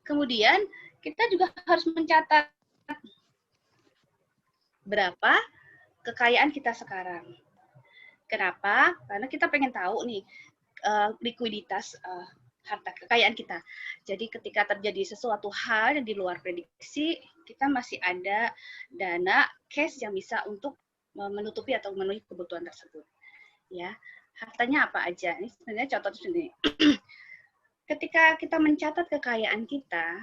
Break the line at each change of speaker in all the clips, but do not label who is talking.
Kemudian kita juga harus mencatat berapa kekayaan kita sekarang. Kenapa? Karena kita pengen tahu nih likuiditas harta kekayaan kita. Jadi ketika terjadi sesuatu hal yang di luar prediksi, kita masih ada dana cash yang bisa untuk menutupi atau memenuhi kebutuhan tersebut. Ya, hartanya apa aja? Ini sebenarnya contoh sendiri. Ketika kita mencatat kekayaan kita,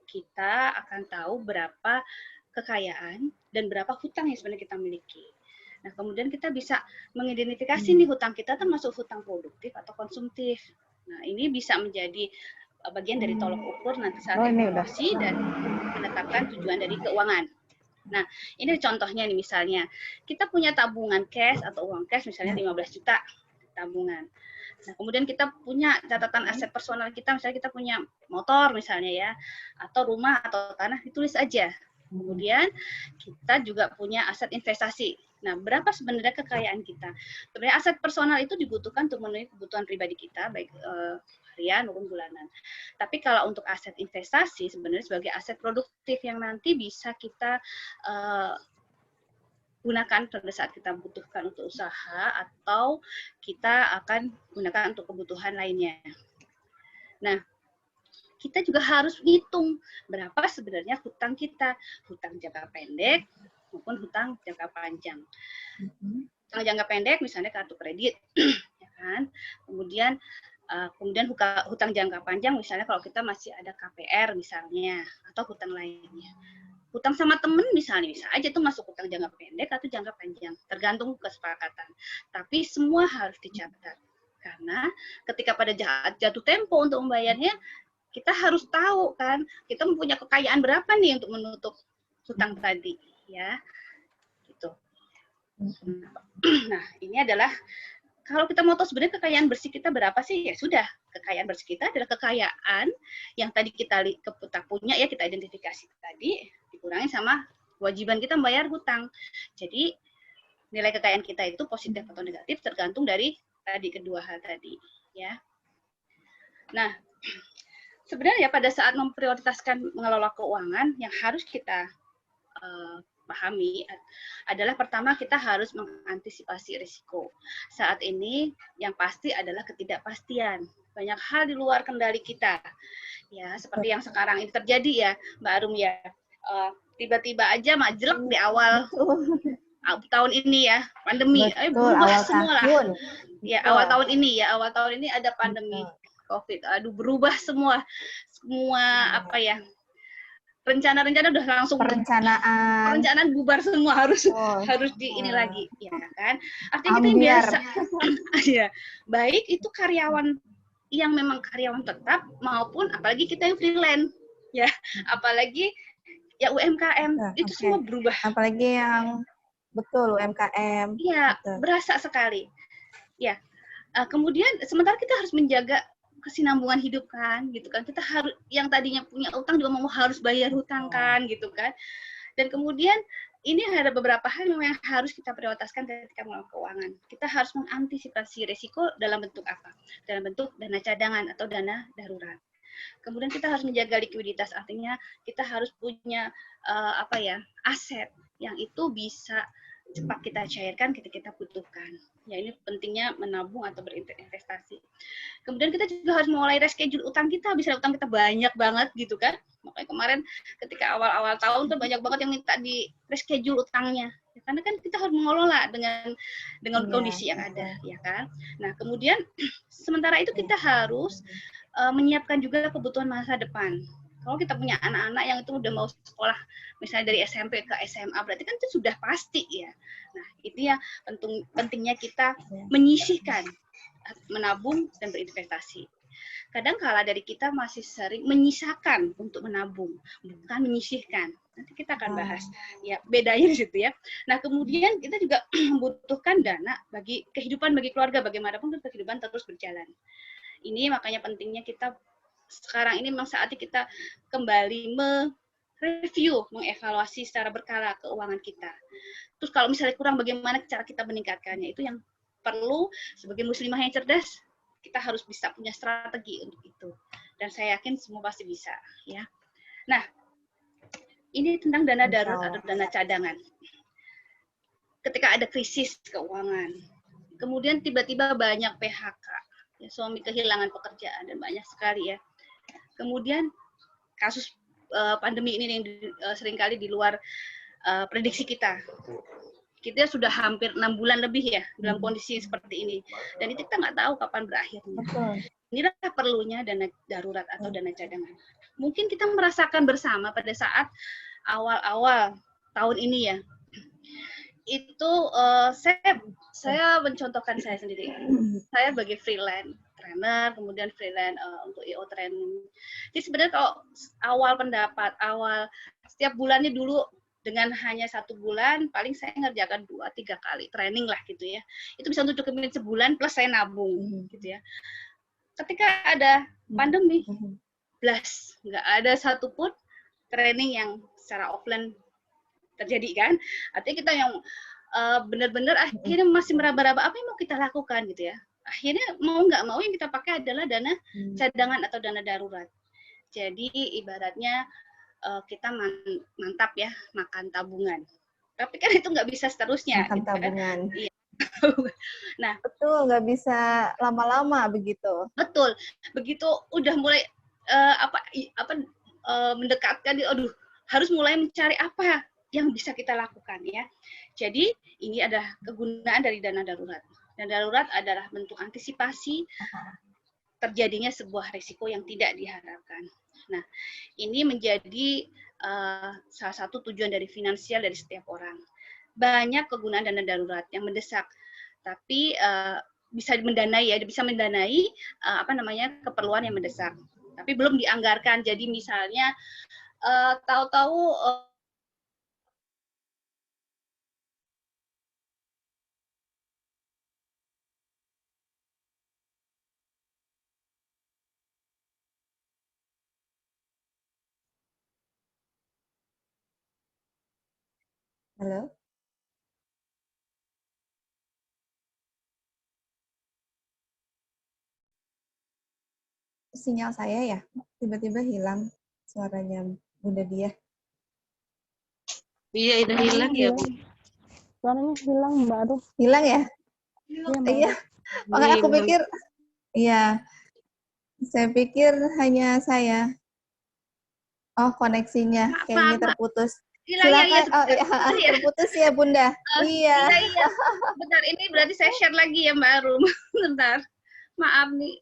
kita akan tahu berapa kekayaan dan berapa hutang yang sebenarnya kita miliki. Nah, kemudian kita bisa mengidentifikasi nih hutang kita termasuk hutang produktif atau konsumtif. Nah, ini bisa menjadi bagian dari tolok ukur nanti saat evaluasi dan menetapkan tujuan dari keuangan. Nah, ini contohnya nih misalnya, kita punya tabungan cash atau uang cash misalnya 15 juta tabungan. Nah, kemudian kita punya catatan aset personal kita, misalnya kita punya motor misalnya ya, atau rumah atau tanah, ditulis aja. Kemudian kita juga punya aset investasi. Nah, berapa sebenarnya kekayaan kita? Sebenarnya aset personal itu dibutuhkan untuk memenuhi kebutuhan pribadi kita, baik harian maupun bulanan. Tapi kalau untuk aset investasi, sebenarnya sebagai aset produktif yang nanti bisa kita gunakan pada saat kita butuhkan untuk usaha atau kita akan gunakan untuk kebutuhan lainnya. Nah, kita juga harus hitung berapa sebenarnya hutang kita, hutang jangka pendek maupun hutang jangka panjang. Hutang jangka pendek misalnya kartu kredit, ya kan. Kemudian hutang jangka panjang misalnya kalau kita masih ada KPR misalnya atau hutang lainnya. Hutang sama temen misalnya, bisa aja tuh masuk hutang jangka pendek atau jangka panjang, tergantung kesepakatan. Tapi semua harus dicatat. Karena ketika pada jatuh tempo untuk membayarnya, kita harus tahu kan, kita mempunyai kekayaan berapa nih untuk menutup hutang tadi, ya. Gitu. Nah, ini adalah kalau kita mau tahu sebenarnya kekayaan bersih kita berapa sih, ya sudah, kekayaan bersih kita adalah kekayaan yang tadi kita punya ya, kita identifikasi tadi, dikurangi sama kewajiban kita membayar hutang. Jadi nilai kekayaan kita itu positif atau negatif tergantung dari tadi kedua hal tadi, ya. Nah, sebenarnya pada saat memprioritaskan mengelola keuangan yang harus kita pahami adalah pertama kita harus mengantisipasi risiko. Saat ini yang pasti adalah ketidakpastian. Banyak hal di luar kendali kita. Ya, seperti yang sekarang ini terjadi ya, Mbak Arum ya. Tiba-tiba aja majelek di awal tahun ini ya, pandemi. Berubah semua lah. Ya, awal tahun ini ada pandemi COVID. Aduh, berubah semua apa ya? Rencana-rencana udah langsung perencanaan bubar semua, harus di ini lagi, ya kan? Artinya kita yang biasa, ya, baik itu karyawan yang memang karyawan tetap maupun apalagi kita yang freelance, ya, apalagi ya UMKM itu semua berubah.
Apalagi yang betul UMKM.
Iya, berasa sekali. Ya, kemudian sementara kita harus menjaga kesinambungan hidup kan, gitu kan. Kita harus yang tadinya punya utang juga mau harus bayar hutang kan, gitu kan. Dan kemudian ini ada beberapa hal yang harus kita prioritaskan ketika mengelola keuangan. Kita harus mengantisipasi risiko dalam bentuk apa? Dalam bentuk dana cadangan atau dana darurat. Kemudian kita harus menjaga likuiditas, artinya kita harus punya aset yang itu bisa cepat kita cairkan ketika kita butuhkan. Ya, ini pentingnya menabung atau berinvestasi. Kemudian kita juga harus mulai reschedule utang kita, bisa utang kita banyak banget gitu kan. Makanya kemarin ketika awal-awal tahun tuh banyak banget yang minta di reschedule utangnya. Ya, karena kan kita harus mengelola dengan kondisi yang ada, ya kan. Nah, kemudian sementara itu kita harus menyiapkan juga kebutuhan masa depan. Kalau kita punya anak-anak yang itu udah mau sekolah, misalnya dari SMP ke SMA, berarti kan itu sudah pasti ya. Nah, itu ya pentingnya kita menyisihkan, menabung dan berinvestasi. Kadang kala dari kita masih sering menyisakan untuk menabung, bukan menyisihkan. Nanti kita akan bahas ya bedanya di situ ya. Nah, kemudian kita juga membutuhkan dana bagi kehidupan bagi keluarga, bagaimanapun kehidupan terus berjalan. Ini makanya pentingnya kita sekarang ini memang saatnya kita kembali mereview, mengevaluasi secara berkala keuangan kita. Terus kalau misalnya kurang, bagaimana cara kita meningkatkannya, itu yang perlu sebagai muslimah yang cerdas kita harus bisa punya strategi untuk itu. Dan saya yakin semua pasti bisa, ya. Nah, ini tentang dana darurat atau dana cadangan. Ketika ada krisis keuangan, kemudian tiba-tiba banyak PHK, ya, suami kehilangan pekerjaan dan banyak sekali ya. Kemudian kasus pandemi ini yang seringkali di luar prediksi kita. Kita sudah hampir 6 bulan lebih ya dalam kondisi seperti ini, dan itu kita nggak tahu kapan berakhirnya. Inilah perlunya dana darurat atau dana cadangan. Mungkin kita merasakan bersama pada saat awal-awal tahun ini ya. Itu saya mencontohkan saya sendiri. Saya sebagai freelance trainer, kemudian freelance untuk EO training. Jadi sebenarnya kalau awal pendapat, setiap bulannya dulu dengan hanya 1 bulan, paling saya ngerjakan 2-3 kali training lah gitu ya. Itu bisa untuk cukupin sebulan plus saya nabung gitu ya. Ketika ada pandemi, blast, nggak ada satupun training yang secara offline terjadi kan. Artinya kita yang benar-benar akhirnya masih meraba-raba apa yang mau kita lakukan gitu ya. Akhirnya mau nggak mau yang kita pakai adalah dana cadangan atau dana darurat. Jadi ibaratnya kita mantap ya makan tabungan. Tapi kan itu nggak bisa seterusnya.
Makan
gitu
tabungan.
Kan? Iya. Nah,
betul, nggak bisa lama-lama begitu.
Betul. Begitu udah mulai mendekatkan, aduh harus mulai mencari apa yang bisa kita lakukan ya. Jadi ini adalah kegunaan dari dana darurat. Dana darurat adalah bentuk antisipasi terjadinya sebuah risiko yang tidak diharapkan. Nah, ini menjadi salah satu tujuan dari finansial dari setiap orang. Banyak kegunaan dana darurat yang mendesak, tapi bisa mendanai ya, bisa mendanai keperluan yang mendesak, tapi belum dianggarkan. Jadi misalnya tahu-tahu
Halo? Sinyal saya ya, tiba-tiba hilang suaranya Bunda Dia.
Iya, udah hilang ya, Bu.
Suaranya hilang baru.
Hilang ya?
Iya.
Makanya aku pikir, iya. Saya pikir hanya saya. Oh, koneksinya kayaknya terputus. Silakan. Terputus ya, Bunda. Iya.
Iya. Bentar, ini berarti saya share lagi ya, Mbak Arum. Bentar. Maaf nih.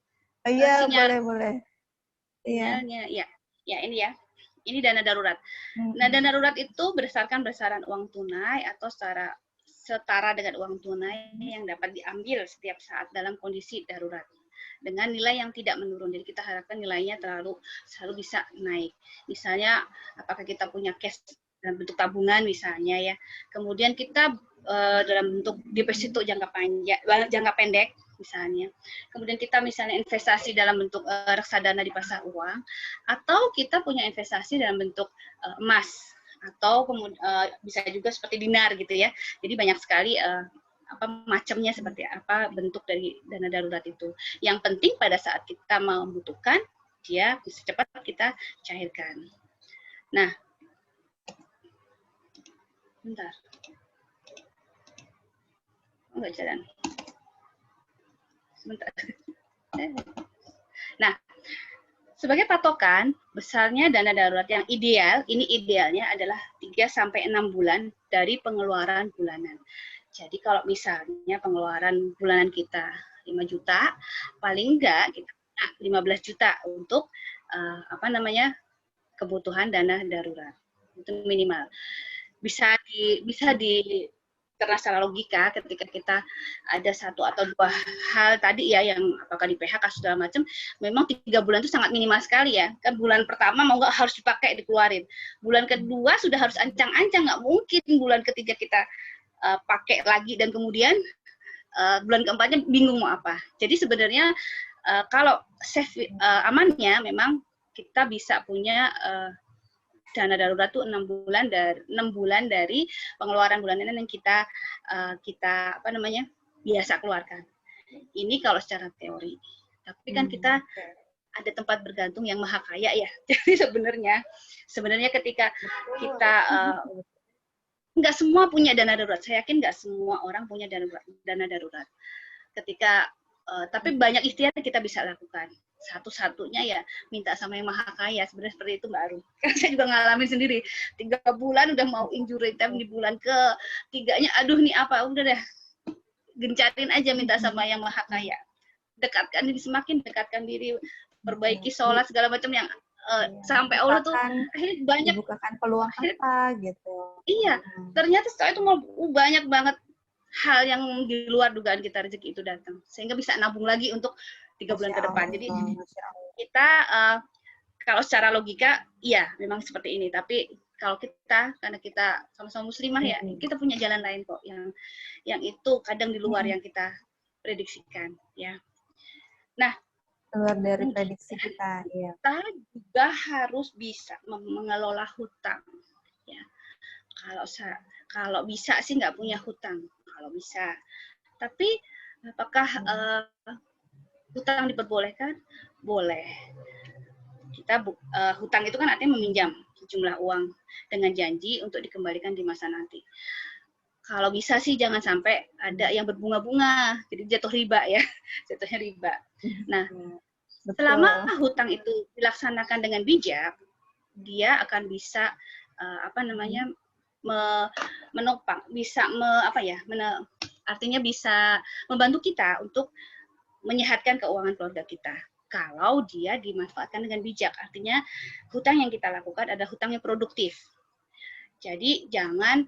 Iya, boleh. Iya.
Ya, ini ya. Ini dana darurat. Nah, dana darurat itu berdasarkan besaran uang tunai atau setara dengan uang tunai yang dapat diambil setiap saat dalam kondisi darurat dengan nilai yang tidak menurun. Jadi kita harapkan nilainya selalu bisa naik. Misalnya apakah kita punya cash dalam bentuk tabungan misalnya ya. Kemudian kita dalam bentuk deposito jangka pendek misalnya. Kemudian kita misalnya investasi dalam bentuk reksadana di pasar uang, atau kita punya investasi dalam bentuk emas, atau bisa juga seperti dinar gitu ya. Jadi banyak sekali macamnya, seperti apa bentuk dari dana darurat itu. Yang penting pada saat kita membutuhkan, dia bisa cepat kita cairkan. Nah, bentar. Enggak jalan. Sebentar. Nah, sebagai patokan, besarnya dana darurat yang ideal, ini idealnya adalah 3-6 bulan dari pengeluaran bulanan. Jadi kalau misalnya pengeluaran bulanan kita 5 juta, paling enggak kita 15 juta untuk kebutuhan dana darurat. Itu minimal. Bisa karena secara logika ketika kita ada 1 atau 2 hal tadi ya, yang apakah di PHK segala macam, memang 3 bulan itu sangat minimal sekali ya. Kan bulan pertama mau nggak harus dipakai, dikeluarin. Bulan kedua sudah harus ancang-ancang, nggak mungkin bulan ketiga kita pakai lagi, dan kemudian bulan keempatnya bingung mau apa. Jadi sebenarnya kalau amannya memang kita bisa punya dana darurat itu 6 bulan dari pengeluaran bulanan yang kita biasa keluarkan. Ini kalau secara teori. Tapi kan kita ada tempat bergantung yang maha kaya ya. Jadi sebenarnya ketika kita nggak semua punya dana darurat. Saya yakin nggak semua orang punya dana darurat. Ketika tapi banyak ikhtiar kita bisa lakukan. Satu-satunya ya minta sama yang maha kaya. Sebenarnya seperti itu Mbak Arum. Karena saya juga ngalamin sendiri. 3 bulan udah mau injury time, di bulan ke-3-nya aduh nih apa, udah deh gencarin aja minta sama yang maha kaya. Dekatkan diri, semakin dekatkan diri, perbaiki sholat segala macam yang sampai Allah tuh akhirnya banyak
dibukakan peluang apa gitu.
Iya, ternyata setelah itu banyak banget hal yang di luar dugaan kita, rezeki itu datang sehingga bisa nabung lagi untuk 3 bulan ke depan. Jadi kita kalau secara logika iya memang seperti ini, tapi kalau kita karena kita sama-sama muslimah ya, kita punya jalan lain kok yang itu kadang di luar yang kita prediksikan ya. Nah,
keluar dari prediksi kita, ya.
Kita juga harus bisa mengelola hutang. Ya, kalau bisa sih nggak punya hutang, kalau bisa. Tapi apakah hutang diperbolehkan? Boleh. Kita hutang itu kan artinya meminjam sejumlah uang dengan janji untuk dikembalikan di masa nanti. Kalau bisa sih jangan sampai ada yang berbunga-bunga, jadi jatuh riba ya, jatuhnya riba. Nah, selama hutang itu dilaksanakan dengan bijak, dia akan bisa menopang, bisa artinya bisa membantu kita untuk menyehatkan keuangan keluarga kita. Kalau dia dimanfaatkan dengan bijak, artinya hutang yang kita lakukan adalah hutang yang produktif. Jadi jangan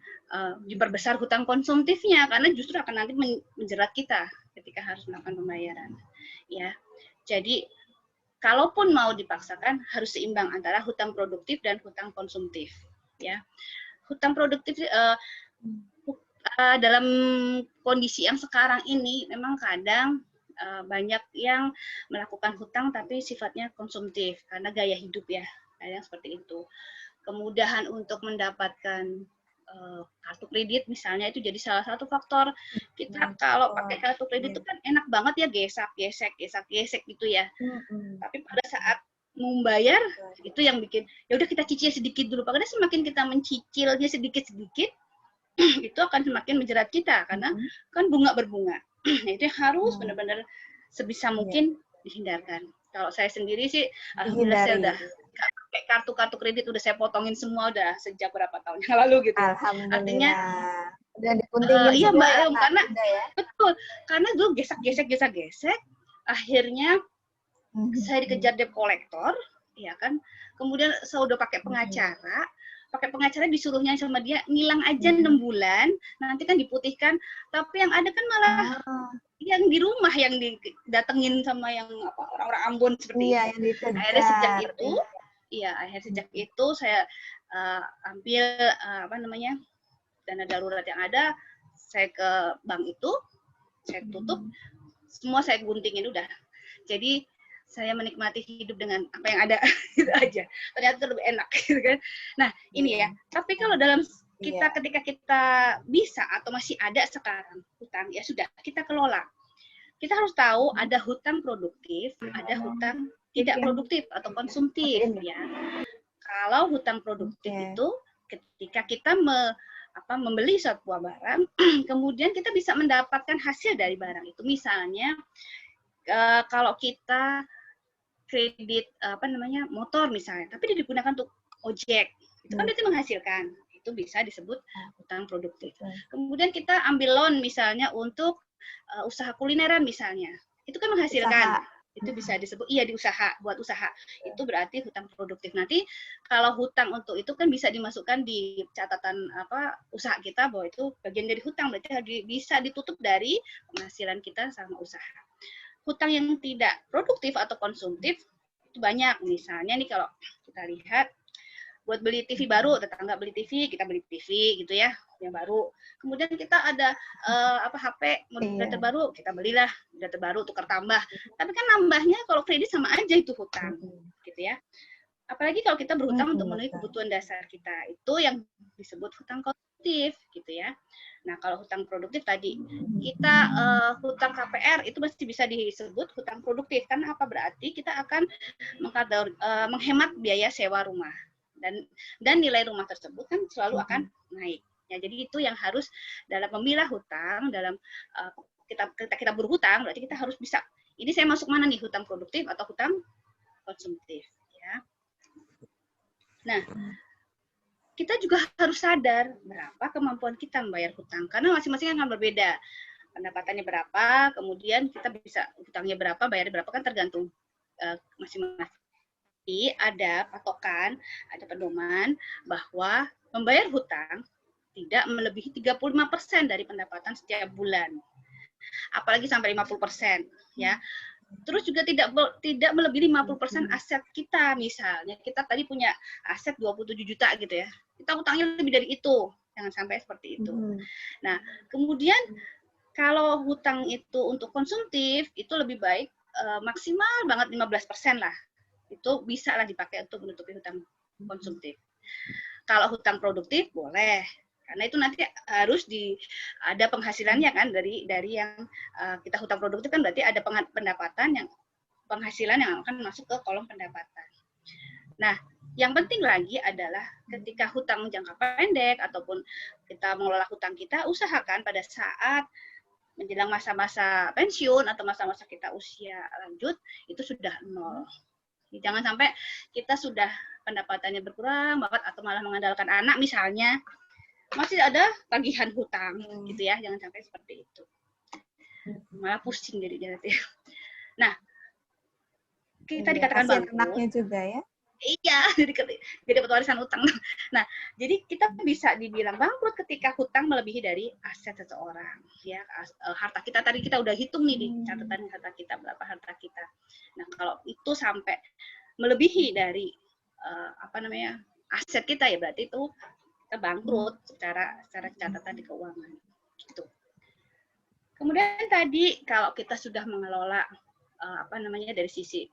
diperbesar hutang konsumtifnya karena justru akan nanti menjerat kita ketika harus melakukan pembayaran. Ya, jadi kalaupun mau dipaksakan harus seimbang antara hutang produktif dan hutang konsumtif. Ya, hutang produktif dalam kondisi yang sekarang ini memang kadang banyak yang melakukan hutang tapi sifatnya konsumtif karena gaya hidup ya, kadang seperti itu. Kemudahan untuk mendapatkan kartu kredit misalnya itu jadi salah satu faktor. Kita kalau pakai kartu kredit itu kan enak banget ya, gesek gitu ya. Tapi pada saat membayar itu yang bikin ya udah kita cicil sedikit dulu, karena semakin kita mencicilnya sedikit-sedikit itu akan semakin menjerat kita karena kan bunga berbunga. Nah, itu harus benar-benar sebisa mungkin dihindarkan. Kalau saya sendiri sih alhamdulillah saya udah pakai kartu kredit udah saya potongin semua udah sejak berapa tahun yang lalu gitu.
Alhamdulillah.
Artinya
udah dikuntingin
iya Mbak
ya,
karena
ya?
betul, karena dulu gesek akhirnya saya dikejar debt collector, ya kan. Kemudian saya udah pakai pengacara disuruhnya sama dia ngilang aja 6 bulan, nanti kan diputihkan, tapi yang ada kan malah yang di rumah yang didatengin sama yang orang-orang Ambon seperti itu. Akhirnya sejak itu saya ambil dana darurat yang ada, saya ke bank itu, saya tutup, semua saya guntingin udah. Jadi saya menikmati hidup dengan apa yang ada gitu aja. Ternyata lebih enak gitu kan. Nah, ini ya. Tapi kalau dalam kita ketika kita bisa atau masih ada sekarang hutang, ya sudah kita kelola. Kita harus tahu ada hutang produktif, ada hutang tidak produktif atau konsumtif ya. Kalau hutang produktif itu ketika kita membeli suatu barang, kemudian kita bisa mendapatkan hasil dari barang itu. Misalnya kalau kita kredit motor misalnya, tapi dia digunakan untuk ojek, itu kan berarti menghasilkan. Itu bisa disebut hutang produktif. Kemudian kita ambil loan misalnya untuk usaha kulineran misalnya, itu kan menghasilkan. Itu bisa disebut buat usaha. Itu berarti hutang produktif. Nanti kalau hutang untuk itu kan bisa dimasukkan di catatan usaha kita bahwa itu bagian dari hutang, berarti bisa ditutup dari penghasilan kita sama usaha. Hutang yang tidak produktif atau konsumtif itu banyak. Misalnya nih kalau kita lihat buat beli TV baru, tetangga beli TV, kita beli TV gitu ya, yang baru. Kemudian kita ada HP model terbaru, kita belilah model terbaru, tukar tambah. Tapi kan nambahnya kalau kredit sama aja itu hutang gitu ya. Apalagi kalau kita berhutang untuk memenuhi
betul.
kebutuhan dasar kita, itu yang disebut hutang konsumtif, gitu ya. Nah, kalau hutang produktif tadi, kita hutang KPR itu masih bisa disebut hutang produktif. Karena apa? Berarti kita akan menghemat biaya sewa rumah. Dan nilai rumah tersebut kan selalu akan naik. Ya, jadi itu yang harus dalam memilah hutang, dalam kita berhutang, berarti kita harus bisa, ini saya masuk mana nih, hutang produktif atau hutang konsumtif. Ya. Nah, kita juga harus sadar berapa kemampuan kita membayar hutang, karena masing-masing akan berbeda. Pendapatannya berapa, kemudian kita bisa hutangnya berapa, bayarnya berapa, kan tergantung masing-masing. Tapi ada patokan, ada pedoman bahwa membayar hutang tidak melebihi 35% dari pendapatan setiap bulan. Apalagi sampai 50%, ya. Terus juga tidak melebihi 50% aset kita. Misalnya kita tadi punya aset 27 juta gitu ya. Kita hutangnya lebih dari itu. Jangan sampai seperti itu. Nah, kemudian kalau hutang itu untuk konsumtif, itu lebih baik maksimal banget 15% lah. Itu bisa lah dipakai untuk menutupi hutang konsumtif. Kalau hutang produktif boleh. Karena itu nanti harus ada penghasilannya kan dari yang kita hutang produktif, kan berarti ada pendapatan yang penghasilan yang akan masuk ke kolom pendapatan. Nah, yang penting lagi adalah ketika hutang jangka pendek ataupun kita mengelola hutang kita, usahakan pada saat menjelang masa-masa pensiun atau masa-masa kita usia lanjut itu sudah nol. Jangan sampai kita sudah pendapatannya berkurang banget atau malah mengandalkan anak misalnya, masih ada tagihan hutang gitu ya, jangan sampai seperti itu, malah pusing jadinya nanti. Nah, kita dikatakan bangkrut,
anaknya juga ya.
Iya, jadi dapat warisan hutang. Nah, jadi kita bisa dibilang bangkrut ketika hutang melebihi dari aset seseorang, ya. Harta kita tadi kita udah hitung nih di catatan harta kita, berapa harta kita. Nah, kalau itu sampai melebihi dari aset kita, ya berarti itu kita bangkrut secara catatan di keuangan. Gitu. Kemudian tadi kalau kita sudah mengelola dari sisi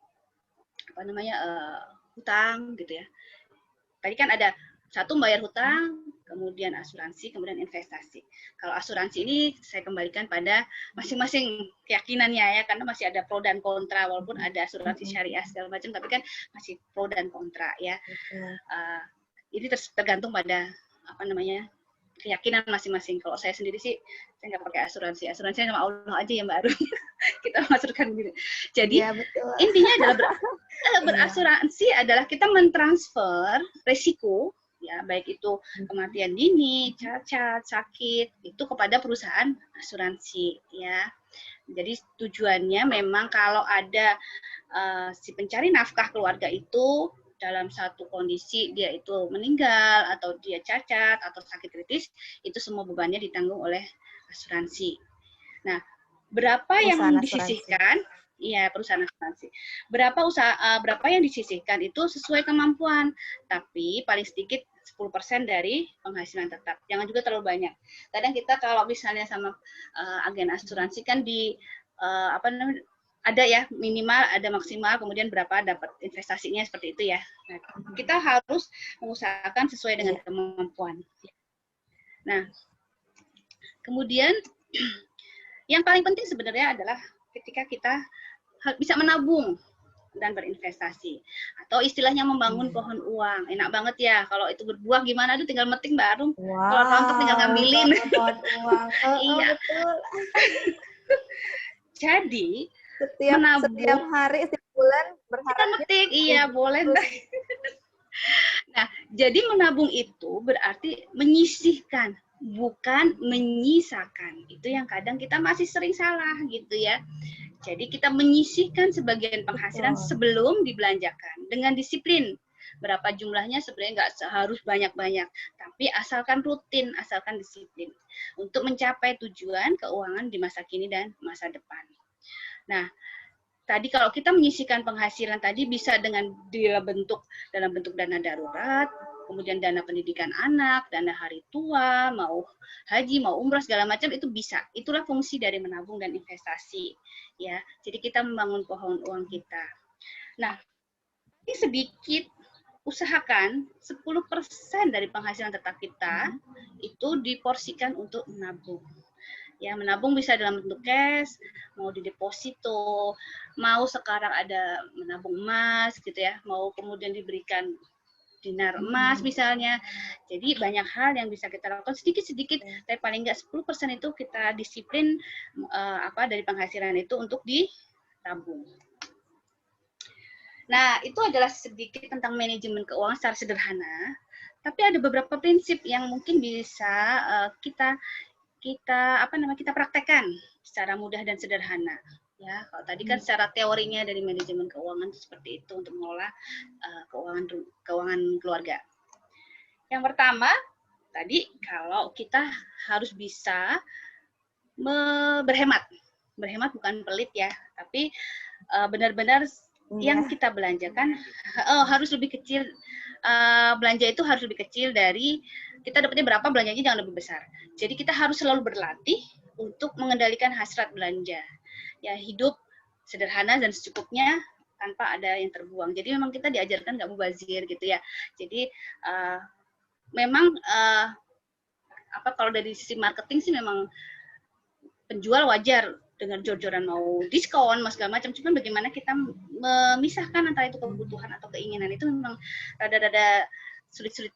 hutang gitu ya. Tadi kan ada satu bayar hutang, kemudian asuransi, kemudian investasi. Kalau asuransi ini saya kembalikan pada masing-masing keyakinannya ya, karena masih ada pro dan kontra, walaupun ada asuransi syariah segala macam, tapi kan masih pro dan kontra ya. Ini tergantung pada keyakinan masing-masing. Kalau saya sendiri sih, saya nggak pakai asuransi. Asuransinya sama Allah aja ya Mbak Arum. Kita masukkan gitu. Jadi ya, intinya adalah berasuransi adalah kita mentransfer resiko, ya baik itu kematian dini, cacat, sakit, itu kepada perusahaan asuransi, ya. Jadi tujuannya memang kalau ada si pencari nafkah keluarga itu dalam satu kondisi dia itu meninggal atau dia cacat atau sakit kritis, itu semua bebannya ditanggung oleh asuransi. Nah, berapa yang disisihkan? Iya, perusahaan asuransi. Berapa yang disisihkan itu sesuai kemampuan, tapi paling sedikit 10% dari penghasilan tetap. Jangan juga terlalu banyak. Kadang kita kalau misalnya sama agen asuransi kan ada ya minimal, ada maksimal, kemudian berapa dapat investasinya seperti itu ya. Nah, kita harus mengusahakan sesuai dengan kemampuan. Nah, kemudian yang paling penting sebenarnya adalah ketika kita bisa menabung dan berinvestasi, atau istilahnya membangun pohon uang. Enak banget ya kalau itu berbuah, gimana tuh tinggal meting baru. Kalau rontok tinggal ngambilin.
Pohon uang.
Iya.
Betul.
Jadi
setiap hari, setiap bulan berharap
kita metik, iya boleh. Nah, jadi menabung itu berarti menyisihkan, bukan menyisakan. Itu yang kadang kita masih sering salah gitu ya. Jadi kita menyisihkan sebagian penghasilan sebelum dibelanjakan dengan disiplin. Berapa jumlahnya sebenarnya nggak harus banyak-banyak, tapi asalkan rutin, asalkan disiplin untuk mencapai tujuan keuangan di masa kini dan masa depan. Nah, tadi kalau kita menyisihkan penghasilan tadi bisa dalam bentuk dana darurat, kemudian dana pendidikan anak, dana hari tua, mau haji, mau umrah segala macam itu bisa. Itulah fungsi dari menabung dan investasi, ya. Jadi kita membangun pohon uang kita. Nah, ini sedikit usahakan 10% dari penghasilan tetap kita itu diporsikan untuk menabung. Ya, menabung bisa dalam bentuk cash, mau di deposito, mau sekarang ada menabung emas gitu ya, mau kemudian diberikan dinar emas misalnya. Jadi banyak hal yang bisa kita lakukan sedikit-sedikit, tapi paling nggak 10% itu kita disiplin dari penghasilan itu untuk ditabung. Nah, itu adalah sedikit tentang manajemen keuangan secara sederhana. Tapi ada beberapa prinsip yang mungkin bisa kita praktekkan secara mudah dan sederhana. Ya, kalau tadi kan secara teorinya dari manajemen keuangan seperti itu untuk mengelola keuangan keluarga. Yang pertama, tadi kalau kita harus bisa berhemat. Berhemat bukan pelit ya, tapi benar-benar yang kita belanjakan harus lebih kecil. Belanja itu harus lebih kecil dari kita dapatnya berapa, belanjanya jangan lebih besar. Jadi kita harus selalu berlatih untuk mengendalikan hasrat belanja. Ya, hidup sederhana dan secukupnya tanpa ada yang terbuang. Jadi memang kita diajarkan nggak mubazir gitu ya. Jadi memang kalau dari sisi marketing sih memang penjual wajar dengan jor-joran mau diskon, segala macam. Cuman bagaimana kita memisahkan antara itu kebutuhan atau keinginan itu memang rada-rada sulit-sulit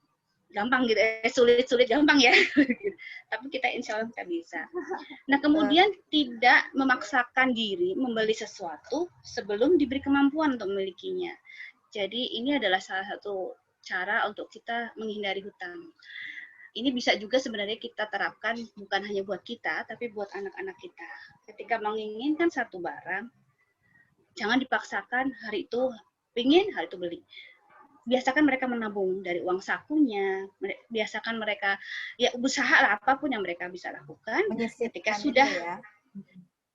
gampang gitu, sulit-sulit gampang ya. Tapi kita insya Allah kita bisa. Nah, kemudian tidak memaksakan diri membeli sesuatu sebelum diberi kemampuan untuk memilikinya. Jadi ini adalah salah satu cara untuk kita menghindari hutang. Ini bisa juga sebenarnya kita terapkan bukan hanya buat kita, tapi buat anak-anak kita. Ketika menginginkan satu barang, jangan dipaksakan hari itu pingin, hari itu beli. Biasakan mereka menabung dari uang sakunya, biasakan mereka ya usaha lah apapun yang mereka bisa lakukan. Ketika sudah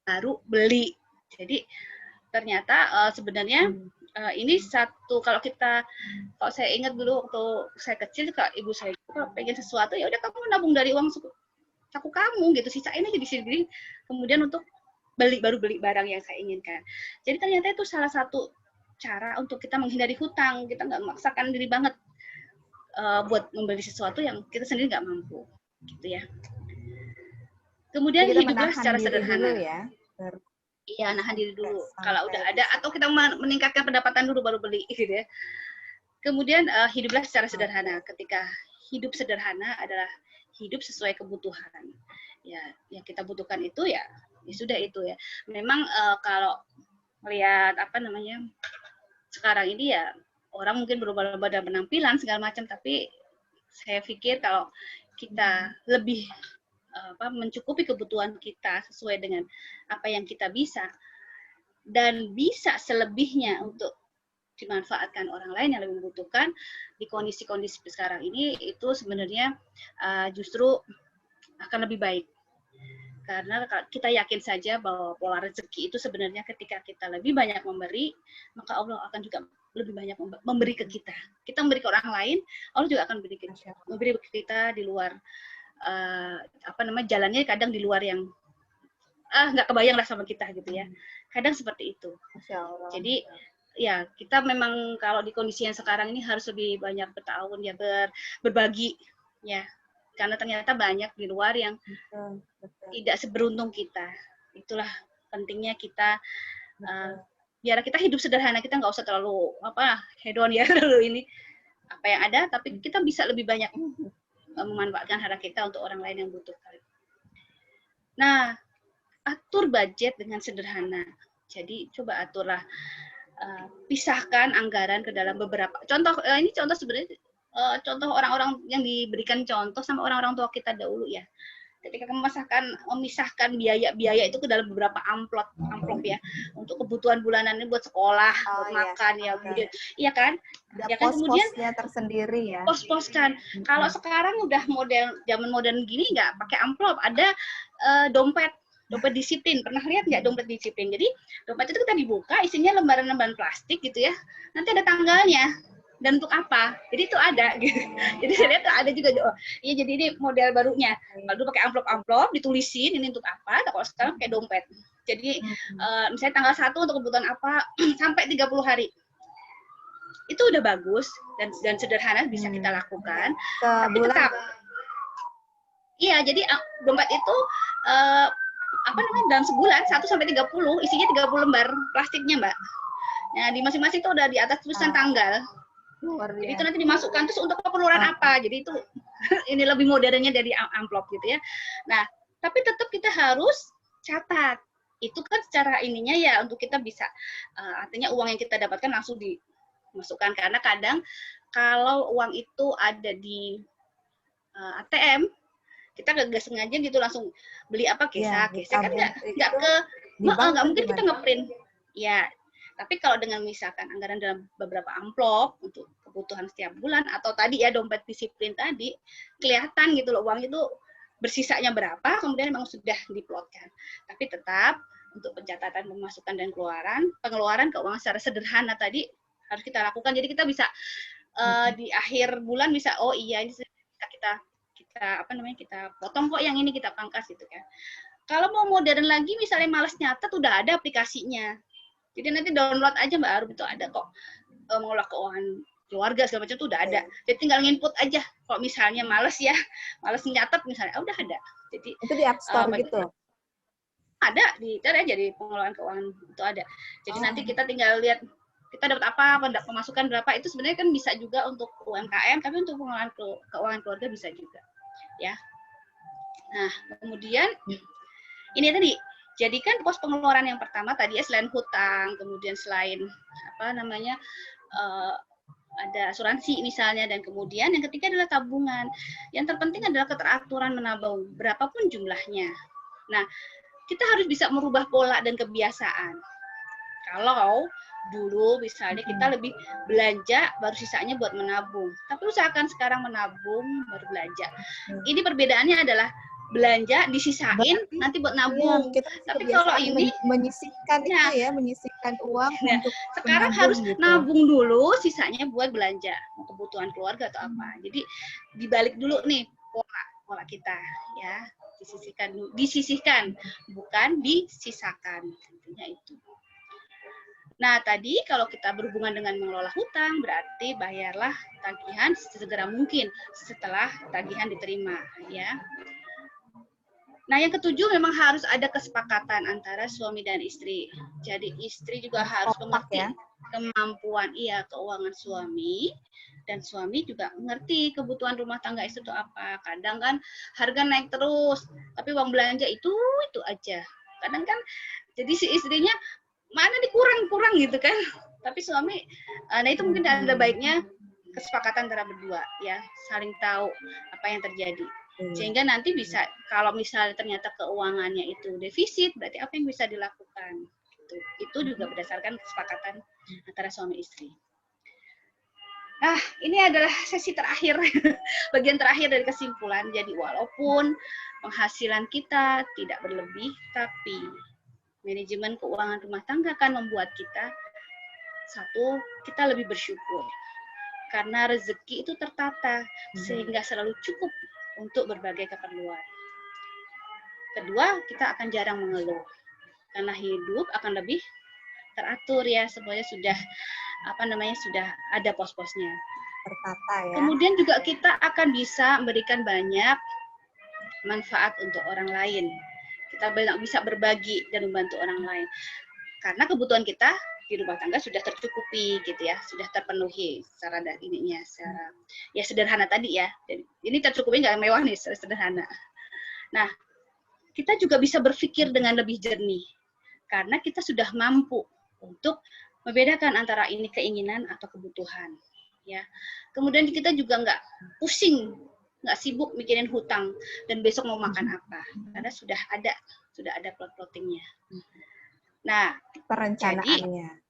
baru beli. Jadi ternyata sebenarnya ini satu, kalau saya ingat dulu waktu saya kecil, kalau ibu saya kalau pengen sesuatu ya udah kamu nabung dari uang saku kamu gitu, sisain aja di sini, kemudian untuk baru beli barang yang saya inginkan. Jadi ternyata itu salah satu cara untuk kita menghindari hutang. Kita nggak memaksakan diri banget buat membeli sesuatu yang kita sendiri nggak mampu, gitu ya. Kemudian hiduplah secara sederhana. Iya, nahan diri dulu. Kalau udah ada, atau kita meningkatkan pendapatan dulu baru beli, gitu ya. Kemudian hiduplah secara sederhana. Ketika hidup sederhana adalah hidup sesuai kebutuhan. Ya, yang kita butuhkan itu ya sudah itu ya. Memang kalau melihat sekarang ini ya orang mungkin berubah-ubah dalam penampilan segala macam, tapi saya pikir kalau kita lebih mencukupi kebutuhan kita sesuai dengan apa yang kita bisa dan bisa selebihnya untuk dimanfaatkan orang lain yang lebih membutuhkan di kondisi-kondisi sekarang ini, itu sebenarnya justru akan lebih baik. Karena kita yakin saja bahwa pola rezeki itu sebenarnya ketika kita lebih banyak memberi, maka Allah akan juga lebih banyak memberi ke kita. Kita memberi ke orang lain, Allah juga akan memberi ke kita di luar jalannya kadang di luar yang nggak kebayang lah sama kita gitu ya. Kadang seperti itu. Jadi ya kita memang kalau di kondisi yang sekarang ini harus lebih banyak bertahun ya berbagi ya. Karena ternyata banyak di luar yang tidak seberuntung kita. Itulah pentingnya kita biar kita hidup sederhana, kita nggak usah terlalu hedon ya terlalu ini apa yang ada, tapi kita bisa lebih banyak memanfaatkan harta kita untuk orang lain yang butuhkan. Nah, atur budget dengan sederhana. Jadi coba aturlah, pisahkan anggaran ke dalam beberapa contoh. Ini contoh sebenarnya contoh orang-orang yang diberikan contoh sama orang-orang tua kita dahulu ya. Ketika memisahkan biaya-biaya itu ke dalam beberapa amplop ya, untuk kebutuhan bulanan ini buat sekolah, buat makan ya, kemudian iya kan? Ya kan, kemudian
tersendiri ya.
Pos-poskan. Kalau sekarang udah zaman modern gini nggak pakai amplop, ada dompet disiplin. Pernah lihat nggak dompet disiplin? Jadi dompet itu kita dibuka, isinya lembaran-lembaran plastik gitu ya. Nanti ada tanggalnya. Dan untuk apa? Jadi itu ada gitu. Jadi saya lihat ada juga. Iya, jadi ini model barunya. Kalau dulu pakai amplop ditulisin ini untuk apa, kalau sekarang pakai dompet. Jadi misalnya tanggal 1 untuk kebutuhan apa sampai 30 hari. itu udah bagus dan sederhana bisa kita lakukan. Tapi
Sebulan
tetap, iya, jadi dompet itu dalam sebulan 1 sampai 30 isinya 30 lembar plastiknya, Mbak. Nah, di masing-masing itu udah di atas tulisan tanggal.
luar
Jadi itu
biasa.
nanti dimasukkan terus untuk keperluan apa. Jadi itu ini lebih modernnya dari amplop gitu ya. Nah, tapi tetap kita harus catat. Itu kan secara ininya ya untuk kita bisa artinya uang yang kita dapatkan langsung dimasukkan, karena kadang kalau uang itu ada di ATM, kita nggak sengaja gitu langsung beli apa gesek kan nggak mungkin kita ngeprint ya. Tapi kalau dengan misalkan anggaran dalam beberapa amplop untuk kebutuhan setiap bulan, atau tadi ya dompet disiplin tadi, kelihatan gitu loh uang itu bersisanya berapa, kemudian memang sudah diplotkan. Tapi tetap untuk pencatatan pemasukan dan pengeluaran keuangan secara sederhana tadi harus kita lakukan. Jadi kita bisa di akhir bulan bisa, oh iya ini bisa kita potong kok, yang ini kita pangkas gitu kan. Kalau mau modern lagi misalnya malas nyatet, udah ada aplikasinya. Jadi nanti download aja Mbak Arum, itu ada kok mengelola keuangan keluarga segala macam itu udah ada. Jadi tinggal nginput aja. Kalau misalnya malas nyatet misalnya, udah ada. Jadi
itu di App Store gitu.
Ada jadi pengelolaan keuangan itu ada. Jadi nanti kita tinggal lihat kita dapat apa, pemasukan berapa, itu sebenarnya kan bisa juga untuk UMKM, tapi untuk pengelolaan keuangan keluarga bisa juga. Ya. Nah, kemudian ini tadi, jadikan pos pengeluaran yang pertama tadi ya, selain hutang, kemudian selain ada asuransi misalnya, dan kemudian yang ketiga adalah tabungan. Yang terpenting adalah keteraturan menabung, berapapun jumlahnya. Nah, kita harus bisa merubah pola dan kebiasaan. Kalau dulu misalnya kita lebih belanja baru sisanya buat menabung, tapi usahakan sekarang menabung baru belanja. Ini perbedaannya adalah belanja disisain nanti buat nabung. Tapi kalau ini
menyisihkan menyisihkan uang untuk
sekarang harus gitu. Nabung dulu, sisanya buat belanja, kebutuhan keluarga atau apa. Jadi dibalik dulu nih pola kita ya, disisihkan bukan disisakan, intinya itu. Nah, tadi kalau kita berhubungan dengan mengelola hutang, berarti bayarlah tagihan sesegera mungkin setelah tagihan diterima ya. Nah, yang ketujuh memang harus ada kesepakatan antara suami dan istri. Jadi istri juga harus mengerti kemampuan keuangan suami, dan suami juga mengerti kebutuhan rumah tangga istri itu apa. Kadang kan harga naik terus, tapi uang belanja itu aja. Kadang kan jadi si istrinya mana dikurang gitu kan. Tapi suami, nah itu mungkin ada baiknya kesepakatan antara berdua ya, saling tahu apa yang terjadi. Sehingga nanti bisa, kalau misalnya ternyata keuangannya itu defisit, berarti apa yang bisa dilakukan. Itu juga berdasarkan kesepakatan antara suami istri. Nah, ini adalah sesi terakhir, bagian terakhir dari kesimpulan. Jadi walaupun penghasilan kita tidak berlebih, tapi manajemen keuangan rumah tangga kan membuat kita, satu, kita lebih bersyukur. Karena rezeki itu tertata, sehingga selalu cukup untuk berbagai keperluan. Kedua, kita akan jarang mengeluh. Karena hidup akan lebih teratur ya, semuanya sudah sudah ada pos-posnya.
Tertata ya.
Kemudian juga kita akan bisa memberikan banyak manfaat untuk orang lain. Kita bisa berbagi dan membantu orang lain. Karena kebutuhan kita di rumah tangga sudah tercukupi gitu ya, sudah terpenuhi secara secara ya sederhana tadi ya. Jadi, ini tercukupi nggak mewah nih, sederhana. Nah, kita juga bisa berpikir dengan lebih jernih karena kita sudah mampu untuk membedakan antara ini keinginan atau kebutuhan ya. Kemudian kita juga nggak pusing, nggak sibuk mikirin hutang dan besok mau makan apa, karena sudah ada plot-plottingnya. Nah,
perencanaannya.